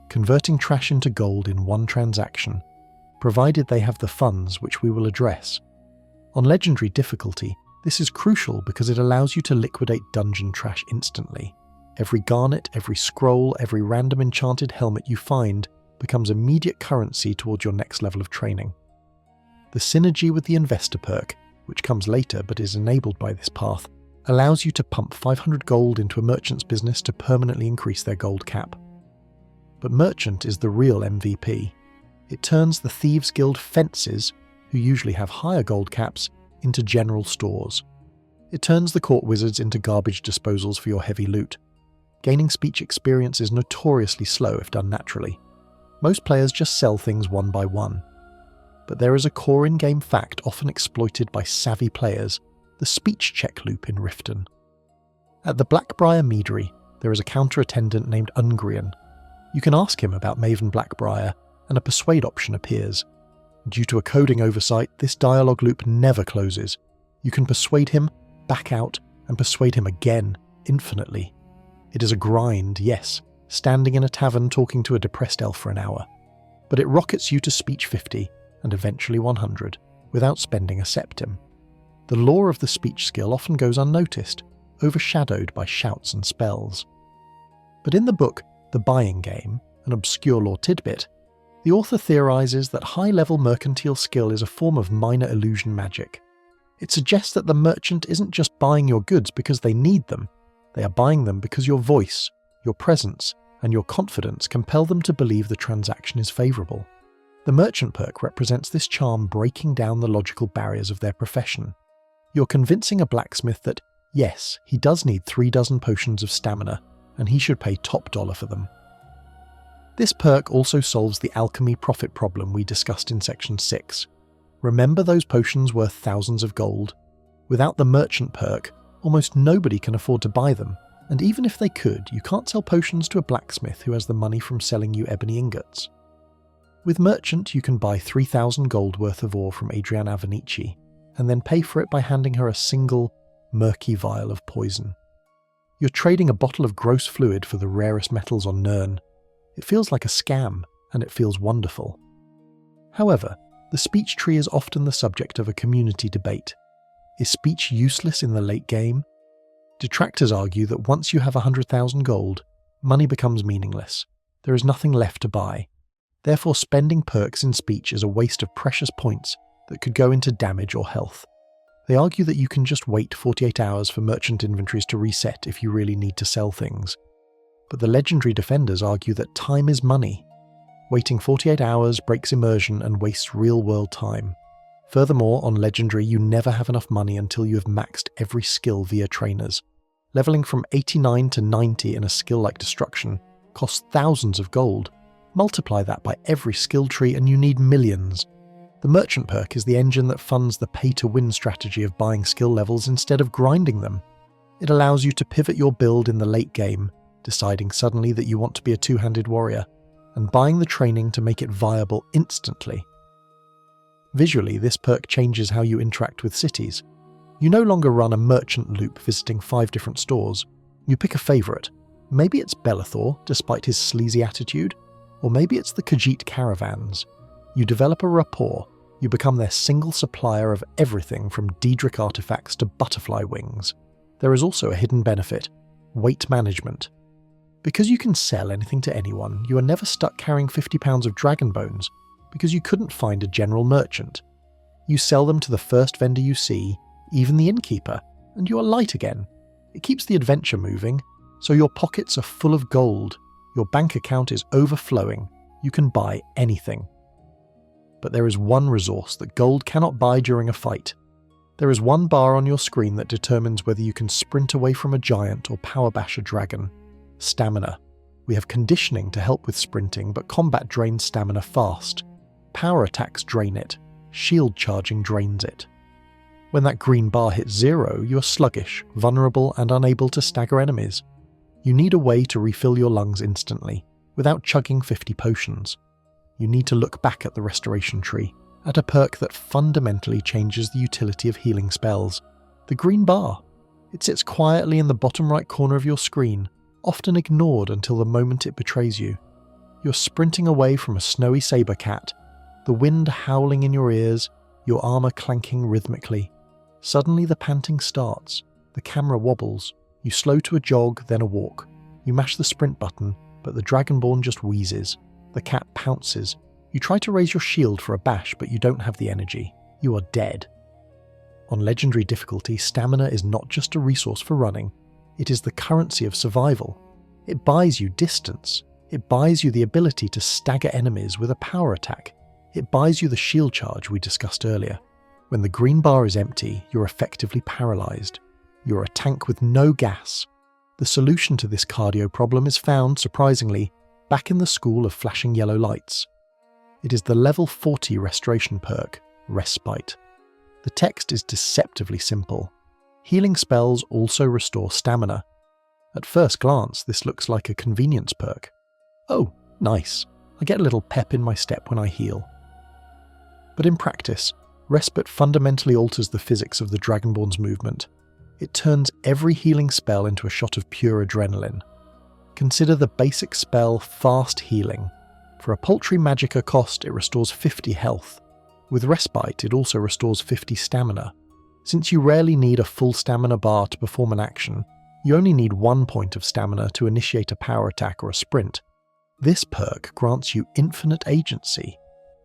converting trash into gold in one transaction, provided they have the funds which we will address. On legendary difficulty, this is crucial because it allows you to liquidate dungeon trash instantly. Every garnet, every scroll, every random enchanted helmet you find becomes immediate currency towards your next level of training. The synergy with the investor perk, which comes later but is enabled by this path, allows you to pump 500 gold into a merchant's business to permanently increase their gold cap. But merchant is the real MVP. It turns the Thieves' Guild fences, who usually have higher gold caps, into general stores. It turns the court wizards into garbage disposals for your heavy loot. Gaining speech experience is notoriously slow if done naturally. Most players just sell things one by one. But there is a core in-game fact often exploited by savvy players, the speech check loop in Riften. At the Blackbriar Meadery, there is a counter-attendant named Ungrian. You can ask him about Maven Blackbriar, and a persuade option appears. Due to a coding oversight, this dialogue loop never closes. You can persuade him, back out, and persuade him again, infinitely. It is a grind, yes, standing in a tavern talking to a depressed elf for an hour. But it rockets you to speech 50, and eventually 100, without spending a septim. The lore of the speech skill often goes unnoticed, overshadowed by shouts and spells. But in the book, The Buying Game, an obscure lore tidbit, the author theorizes that high-level mercantile skill is a form of minor illusion magic. It suggests that the merchant isn't just buying your goods because they need them, they are buying them because your voice, your presence, and your confidence compel them to believe the transaction is favourable. The merchant perk represents this charm breaking down the logical barriers of their profession. You're convincing a blacksmith that, yes, he does need 3 dozen potions of stamina, and he should pay top dollar for them. This perk also solves the alchemy profit problem we discussed in section 6. Remember those potions worth thousands of gold? Without the merchant perk, almost nobody can afford to buy them, and even if they could, you can't sell potions to a blacksmith who has the money from selling you ebony ingots. With merchant, you can buy 3,000 gold worth of ore from Adriana Venici, and then pay for it by handing her a single, murky vial of poison. You're trading a bottle of gross fluid for the rarest metals on Nirn. It feels like a scam, and it feels wonderful. However, the speech tree is often the subject of a community debate. Is speech useless in the late game? Detractors argue that once you have 100,000 gold, money becomes meaningless. There is nothing left to buy. Therefore, spending perks in speech is a waste of precious points that could go into damage or health. They argue that you can just wait 48 hours for merchant inventories to reset if you really need to sell things. But the legendary defenders argue that time is money. Waiting 48 hours breaks immersion and wastes real-world time. Furthermore, on legendary you never have enough money until you have maxed every skill via trainers. Leveling from 89 to 90 in a skill like Destruction costs thousands of gold. Multiply that by every skill tree and you need millions. The merchant perk is the engine that funds the pay-to-win strategy of buying skill levels instead of grinding them. It allows you to pivot your build in the late game, deciding suddenly that you want to be a two-handed warrior, and buying the training to make it viable instantly. Visually, this perk changes how you interact with cities. You no longer run a merchant loop visiting 5 different stores. You pick a favourite. Maybe it's Belethor, despite his sleazy attitude, or maybe it's the Khajiit caravans. You develop a rapport. You become their single supplier of everything from Daedric artifacts to butterfly wings. There is also a hidden benefit: weight management. Because you can sell anything to anyone, you are never stuck carrying 50 pounds of dragon bones because you couldn't find a general merchant. You sell them to the first vendor you see, even the innkeeper, and you are light again. It keeps the adventure moving, so your pockets are full of gold, your bank account is overflowing, you can buy anything. But there is one resource that gold cannot buy during a fight. There is one bar on your screen that determines whether you can sprint away from a giant or power bash a dragon. Stamina. We have conditioning to help with sprinting, but combat drains stamina fast. Power attacks drain it. Shield charging drains it. When that green bar hits 0, you are sluggish, vulnerable, and unable to stagger enemies. You need a way to refill your lungs instantly, without chugging 50 potions. You need to look back at the restoration tree, at a perk that fundamentally changes the utility of healing spells. The green bar. It sits quietly in the bottom right corner of your screen, often ignored until the moment it betrays you. You're sprinting away from a snowy saber cat, the wind howling in your ears, your armour clanking rhythmically. Suddenly the panting starts, the camera wobbles, you slow to a jog, then a walk. You mash the sprint button, but the Dragonborn just wheezes. The cat pounces. You try to raise your shield for a bash, but you don't have the energy. You are dead. On legendary difficulty, stamina is not just a resource for running, it is the currency of survival. It buys you distance. It buys you the ability to stagger enemies with a power attack. It buys you the shield charge we discussed earlier. When the green bar is empty, you're effectively paralysed. You're a tank with no gas. The solution to this cardio problem is found, surprisingly, back in the school of flashing yellow lights. It is the level 40 restoration perk, Respite. The text is deceptively simple. Healing spells also restore stamina. At first glance, this looks like a convenience perk. Oh, nice. I get a little pep in my step when I heal. But in practice, Respite fundamentally alters the physics of the Dragonborn's movement. It turns every healing spell into a shot of pure adrenaline. Consider the basic spell Fast Healing. For a paltry magicka cost, it restores 50 health. With Respite, it also restores 50 stamina. Since you rarely need a full stamina bar to perform an action, you only need 1 point of stamina to initiate a power attack or a sprint. This perk grants you infinite agency.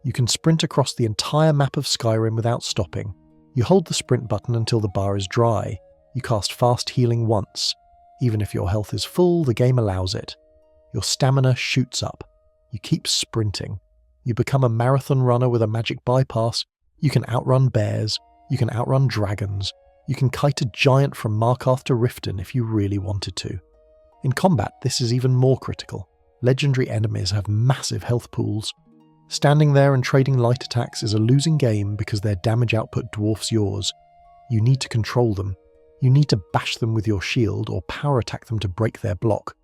You can sprint across the entire map of Skyrim without stopping. You hold the sprint button until the bar is dry. You cast Fast Healing once. Even if your health is full, the game allows it. Your stamina shoots up. You keep sprinting. You become a marathon runner with a magic bypass. You can outrun bears. You can outrun dragons. You can kite a giant from Markarth to Riften if you really wanted to. In combat, this is even more critical. Legendary enemies have massive health pools. Standing there and trading light attacks is a losing game because their damage output dwarfs yours. You need to control them. You need to bash them with your shield or power attack them to break their block.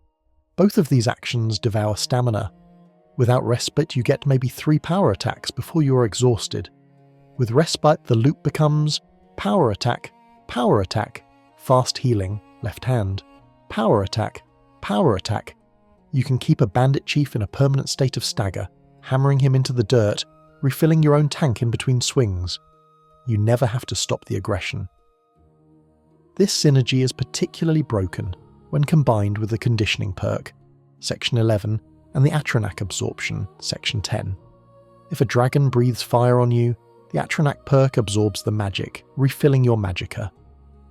Both of these actions devour stamina. Without Respite, you get maybe 3 power attacks before you are exhausted. With Respite, the loop becomes power attack, fast healing, left hand, power attack. You can keep a bandit chief in a permanent state of stagger, hammering him into the dirt, refilling your own tank in between swings. You never have to stop the aggression. This synergy is particularly broken when combined with the conditioning perk, section 11, and the Atronach absorption, section 10. If a dragon breathes fire on you, the Atronach perk absorbs the magic, refilling your magicka.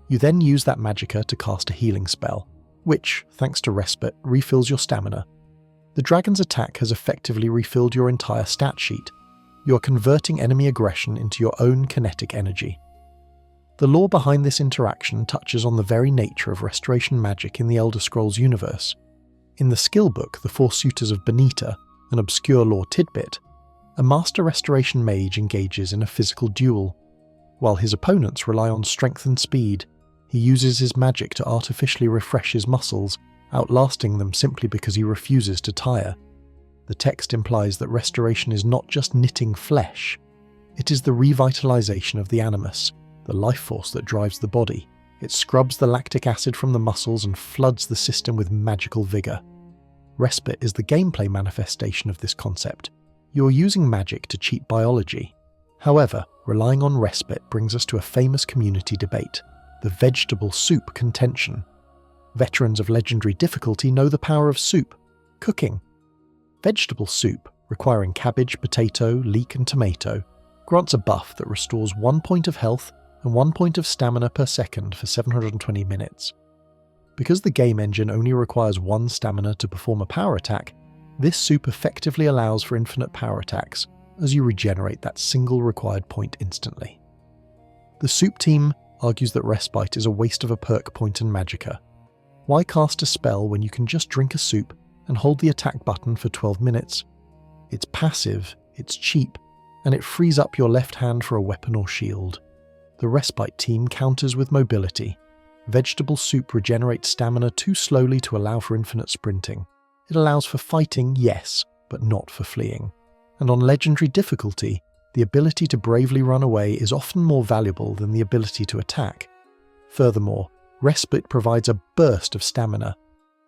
You then use that magicka to cast a healing spell, which, thanks to Respite, refills your stamina. The dragon's attack has effectively refilled your entire stat sheet. You're converting enemy aggression into your own kinetic energy. The lore behind this interaction touches on the very nature of restoration magic in the Elder Scrolls universe. In the skill book, The Four Suitors of Benita, an obscure lore tidbit, a master restoration mage engages in a physical duel. While his opponents rely on strength and speed, he uses his magic to artificially refresh his muscles, outlasting them simply because he refuses to tire. The text implies that restoration is not just knitting flesh, it is the revitalization of the animus, the life force that drives the body. It scrubs the lactic acid from the muscles and floods the system with magical vigor. Respite is the gameplay manifestation of this concept. You're using magic to cheat biology. However, relying on respite brings us to a famous community debate, the vegetable soup contention. Veterans of legendary difficulty know the power of soup, cooking. Vegetable soup, requiring cabbage, potato, leek and tomato, grants a buff that restores 1 point of health and 1 point of stamina per second for 720 minutes. Because the game engine only requires 1 stamina to perform a power attack, this soup effectively allows for infinite power attacks, as you regenerate that single required point instantly. The soup team argues that Respite is a waste of a perk point and magicka. Why cast a spell when you can just drink a soup and hold the attack button for 12 minutes? It's passive, it's cheap, and it frees up your left hand for a weapon or shield. The Respite team counters with mobility. Vegetable soup regenerates stamina too slowly to allow for infinite sprinting. It allows for fighting, yes, but not for fleeing. And on legendary difficulty, the ability to bravely run away is often more valuable than the ability to attack. Furthermore, Respite provides a burst of stamina.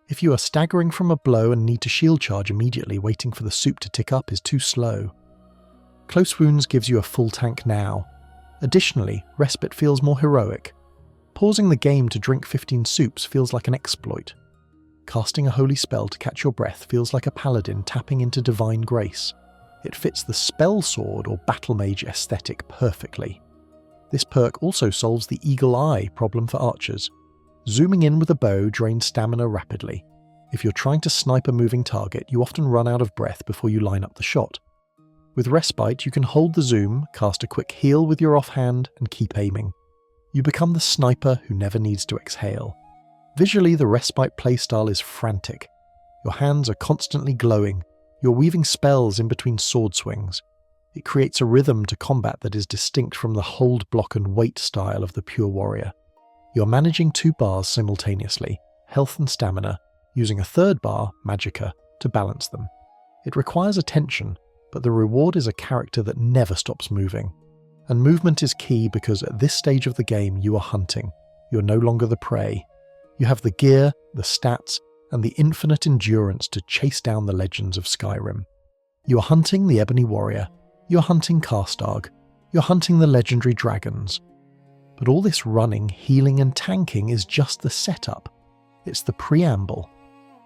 If you are staggering from a blow and need to shield charge immediately, waiting for the soup to tick up is too slow. Close Wounds gives you a full tank now. Additionally, Respite feels more heroic. Pausing the game to drink 15 soups feels like an exploit. Casting a holy spell to catch your breath feels like a paladin tapping into divine grace. It fits the spell sword or battlemage aesthetic perfectly. This perk also solves the eagle eye problem for archers. Zooming in with a bow drains stamina rapidly. If you're trying to snipe a moving target, you often run out of breath before you line up the shot. With Respite, you can hold the zoom, cast a quick heal with your offhand, and keep aiming. You become the sniper who never needs to exhale. Visually, the Respite playstyle is frantic. Your hands are constantly glowing. You're weaving spells in between sword swings. It creates a rhythm to combat that is distinct from the hold, block and wait style of the pure warrior. You're managing 2 bars simultaneously, health and stamina, using a 3rd bar, magicka, to balance them. It requires attention, but the reward is a character that never stops moving. And movement is key because at this stage of the game you are hunting. You're no longer the prey. You have the gear, the stats, and the infinite endurance to chase down the legends of Skyrim. You are hunting the Ebony Warrior. You're hunting Karstarg. You're hunting the legendary dragons. But all this running, healing and tanking is just the setup. It's the preamble.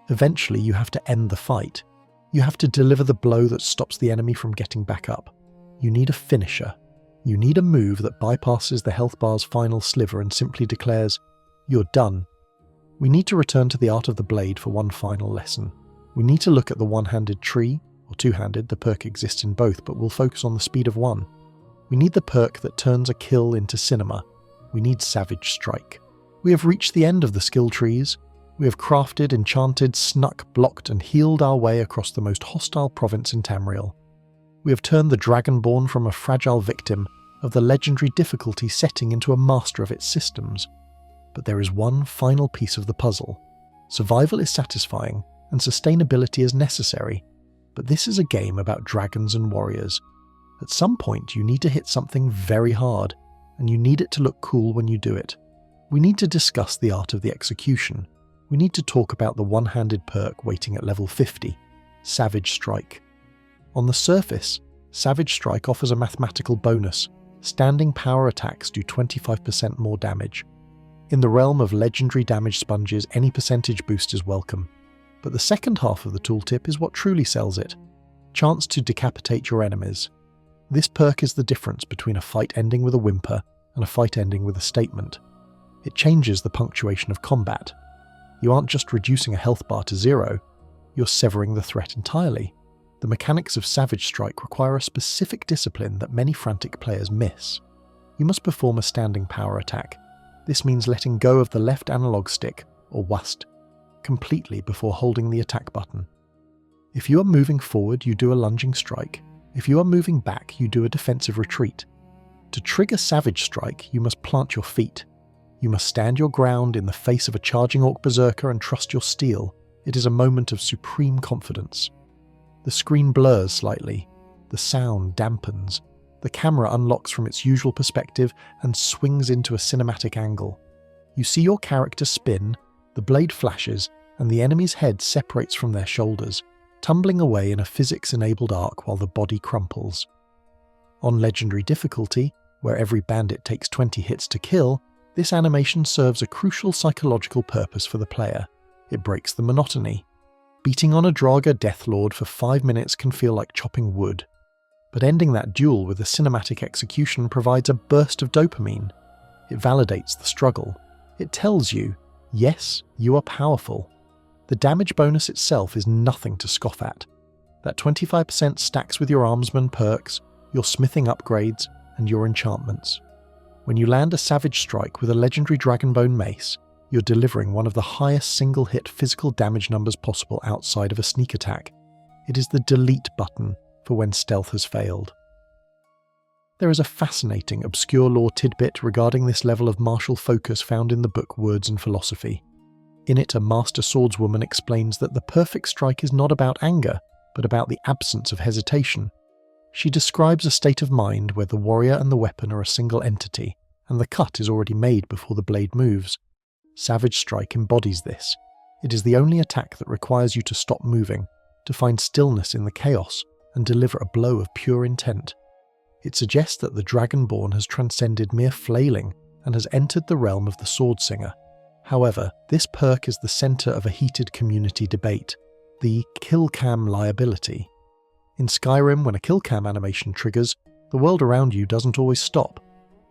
Eventually you have to end the fight. You have to deliver the blow that stops the enemy from getting back up. You need a finisher. You need a move that bypasses the health bar's final sliver and simply declares, "You're done." We need to return to the art of the blade for one final lesson. We need to look at the one-handed tree, or two-handed, the perk exists in both, but we'll focus on the speed of one. We need the perk that turns a kill into cinema. We need Savage Strike. We have reached the end of the skill trees. We have crafted, enchanted, snuck, blocked and healed our way across the most hostile province in Tamriel. We have turned the Dragonborn from a fragile victim of the legendary difficulty setting into a master of its systems. But there is one final piece of the puzzle. Survival is satisfying, and sustainability is necessary, but this is a game about dragons and warriors. At some point you need to hit something very hard, and you need it to look cool when you do it. We need to discuss the art of the execution. We need to talk about the one-handed perk waiting at level 50, Savage Strike. On the surface, Savage Strike offers a mathematical bonus. Standing power attacks do 25% more damage. In the realm of legendary damage sponges, any percentage boost is welcome. But the second half of the tooltip is what truly sells it. Chance to decapitate your enemies. This perk is the difference between a fight ending with a whimper and a fight ending with a statement. It changes the punctuation of combat. You aren't just reducing a health bar to 0, you're severing the threat entirely. The mechanics of Savage Strike require a specific discipline that many frantic players miss. You must perform a standing power attack. This means letting go of the left analog stick, or WASD, completely before holding the attack button. If you are moving forward, you do a lunging strike. If you are moving back, you do a defensive retreat. To trigger Savage Strike, you must plant your feet. You must stand your ground in the face of a charging orc berserker and trust your steel. It is a moment of supreme confidence. The screen blurs slightly. The sound dampens. The camera unlocks from its usual perspective and swings into a cinematic angle. You see your character spin, the blade flashes, and the enemy's head separates from their shoulders, tumbling away in a physics-enabled arc while the body crumples. On Legendary difficulty, where every bandit takes 20 hits to kill, this animation serves a crucial psychological purpose for the player. It breaks the monotony. Beating on a Draugr Deathlord for 5 minutes can feel like chopping wood, but ending that duel with a cinematic execution provides a burst of dopamine. It validates the struggle. It tells you, yes, you are powerful. The damage bonus itself is nothing to scoff at. That 25% stacks with your armsman perks, your smithing upgrades, and your enchantments. When you land a Savage Strike with a legendary Dragonbone mace, you're delivering one of the highest single-hit physical damage numbers possible outside of a sneak attack. It is the delete button for when stealth has failed. There is a fascinating obscure lore tidbit regarding this level of martial focus found in the book Words and Philosophy. In it, a master swordswoman explains that the perfect strike is not about anger, but about the absence of hesitation. She describes a state of mind where the warrior and the weapon are a single entity, and the cut is already made before the blade moves. Savage Strike embodies this. It is the only attack that requires you to stop moving, to find stillness in the chaos, and deliver a blow of pure intent. It suggests that the Dragonborn has transcended mere flailing and has entered the realm of the Swordslinger. However, this perk is the centre of a heated community debate, the kill cam liability. In Skyrim, when a kill cam animation triggers, the world around you doesn't always stop.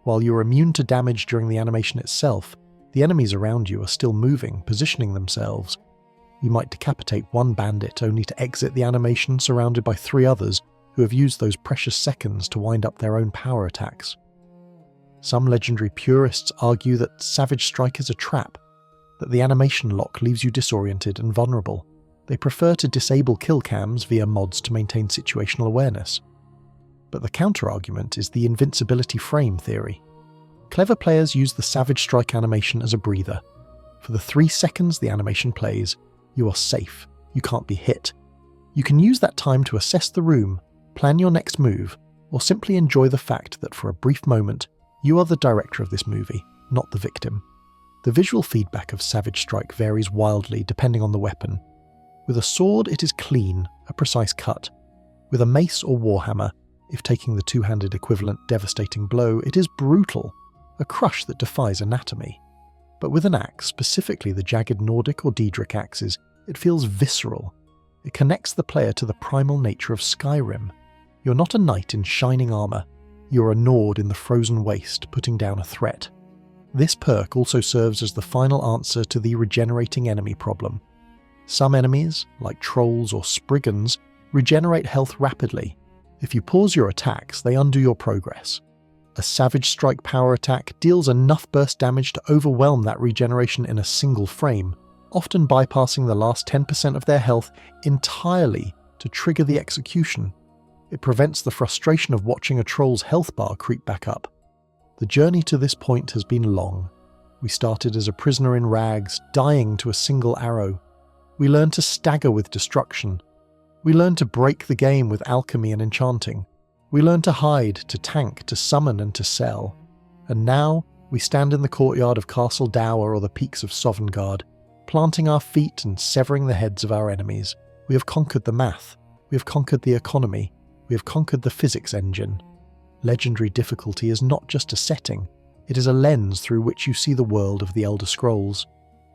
While you're immune to damage during the animation itself, the enemies around you are still moving, positioning themselves. You might decapitate one bandit only to exit the animation surrounded by 3 others who have used those precious seconds to wind up their own power attacks. Some legendary purists argue that Savage Strike is a trap, that the animation lock leaves you disoriented and vulnerable. They prefer to disable kill cams via mods to maintain situational awareness. But the counter-argument is the invincibility frame theory. Clever players use the Savage Strike animation as a breather. For the 3 seconds the animation plays, you are safe. You can't be hit. You can use that time to assess the room, plan your next move, or simply enjoy the fact that for a brief moment, you are the director of this movie, not the victim. The visual feedback of Savage Strike varies wildly depending on the weapon. With a sword, it is clean, a precise cut. With a mace or warhammer, if taking the two-handed equivalent devastating blow, it is brutal, a crush that defies anatomy. But with an axe, specifically the jagged Nordic or Daedric axes, it feels visceral. It connects the player to the primal nature of Skyrim. You're not a knight in shining armour, you're a Nord in the frozen waste putting down a threat. This perk also serves as the final answer to the regenerating enemy problem. Some enemies, like trolls or spriggans, regenerate health rapidly. If you pause your attacks, they undo your progress. A Savage Strike power attack deals enough burst damage to overwhelm that regeneration in a single frame, often bypassing the last 10% of their health entirely to trigger the execution. It prevents the frustration of watching a troll's health bar creep back up. The journey to this point has been long. We started as a prisoner in rags, dying to a single arrow. We learned to stagger with destruction. We learned to break the game with alchemy and enchanting. We learned to hide, to tank, to summon and to sell. And now, we stand in the courtyard of Castle Dower or the peaks of Sovngarde, planting our feet and severing the heads of our enemies. We have conquered the math. We have conquered the economy. We have conquered the physics engine. Legendary difficulty is not just a setting. It is a lens through which you see the world of the Elder Scrolls.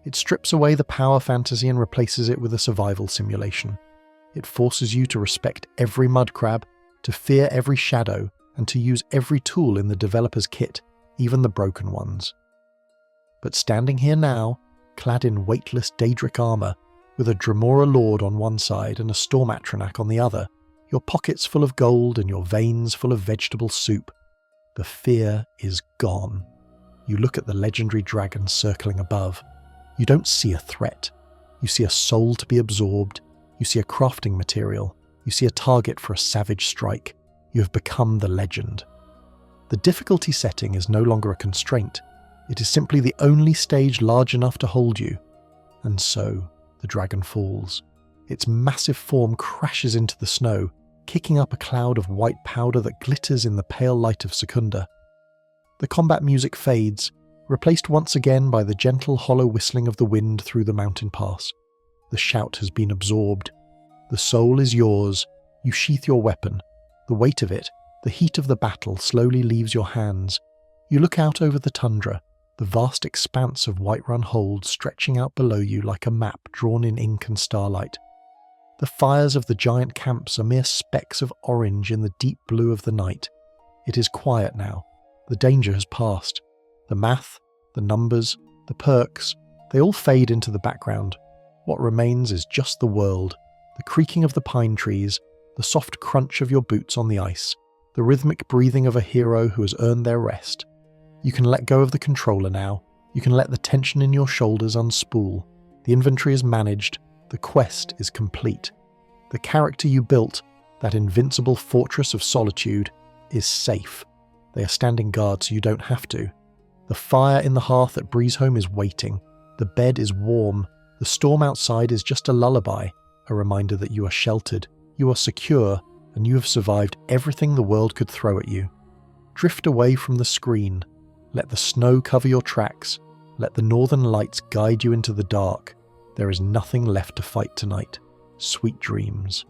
It strips away the power fantasy and replaces it with a survival simulation. It forces you to respect every mudcrab, to fear every shadow, and to use every tool in the developer's kit, even the broken ones. But standing here now, clad in weightless Daedric armour, with a Dremora Lord on one side and a Storm Atronach on the other, your pockets full of gold and your veins full of vegetable soup, the fear is gone. You look at the legendary dragon circling above. You don't see a threat. You see a soul to be absorbed. You see a crafting material. You see a target for a Savage Strike. You have become the legend. The difficulty setting is no longer a constraint. It is simply the only stage large enough to hold you. And so, the dragon falls. Its massive form crashes into the snow, kicking up a cloud of white powder that glitters in the pale light of Secunda. The combat music fades, replaced once again by the gentle hollow whistling of the wind through the mountain pass. The shout has been absorbed. The soul is yours. You sheath your weapon. The weight of it, the heat of the battle, slowly leaves your hands. You look out over the tundra, the vast expanse of Whiterun Hold stretching out below you like a map drawn in ink and starlight. The fires of the giant camps are mere specks of orange in the deep blue of the night. It is quiet now. The danger has passed. The math, the numbers, the perks, they all fade into the background. What remains is just the world, the creaking of the pine trees, the soft crunch of your boots on the ice, the rhythmic breathing of a hero who has earned their rest. You can let go of the controller now. You can let the tension in your shoulders unspool. The inventory is managed. The quest is complete. The character you built, that invincible fortress of solitude, is safe. They are standing guard so you don't have to. The fire in the hearth at Breezehome is waiting. The bed is warm. The storm outside is just a lullaby, a reminder that you are sheltered, you are secure, and you have survived everything the world could throw at you. Drift away from the screen. Let the snow cover your tracks. Let the northern lights guide you into the dark. There is nothing left to fight tonight. Sweet dreams.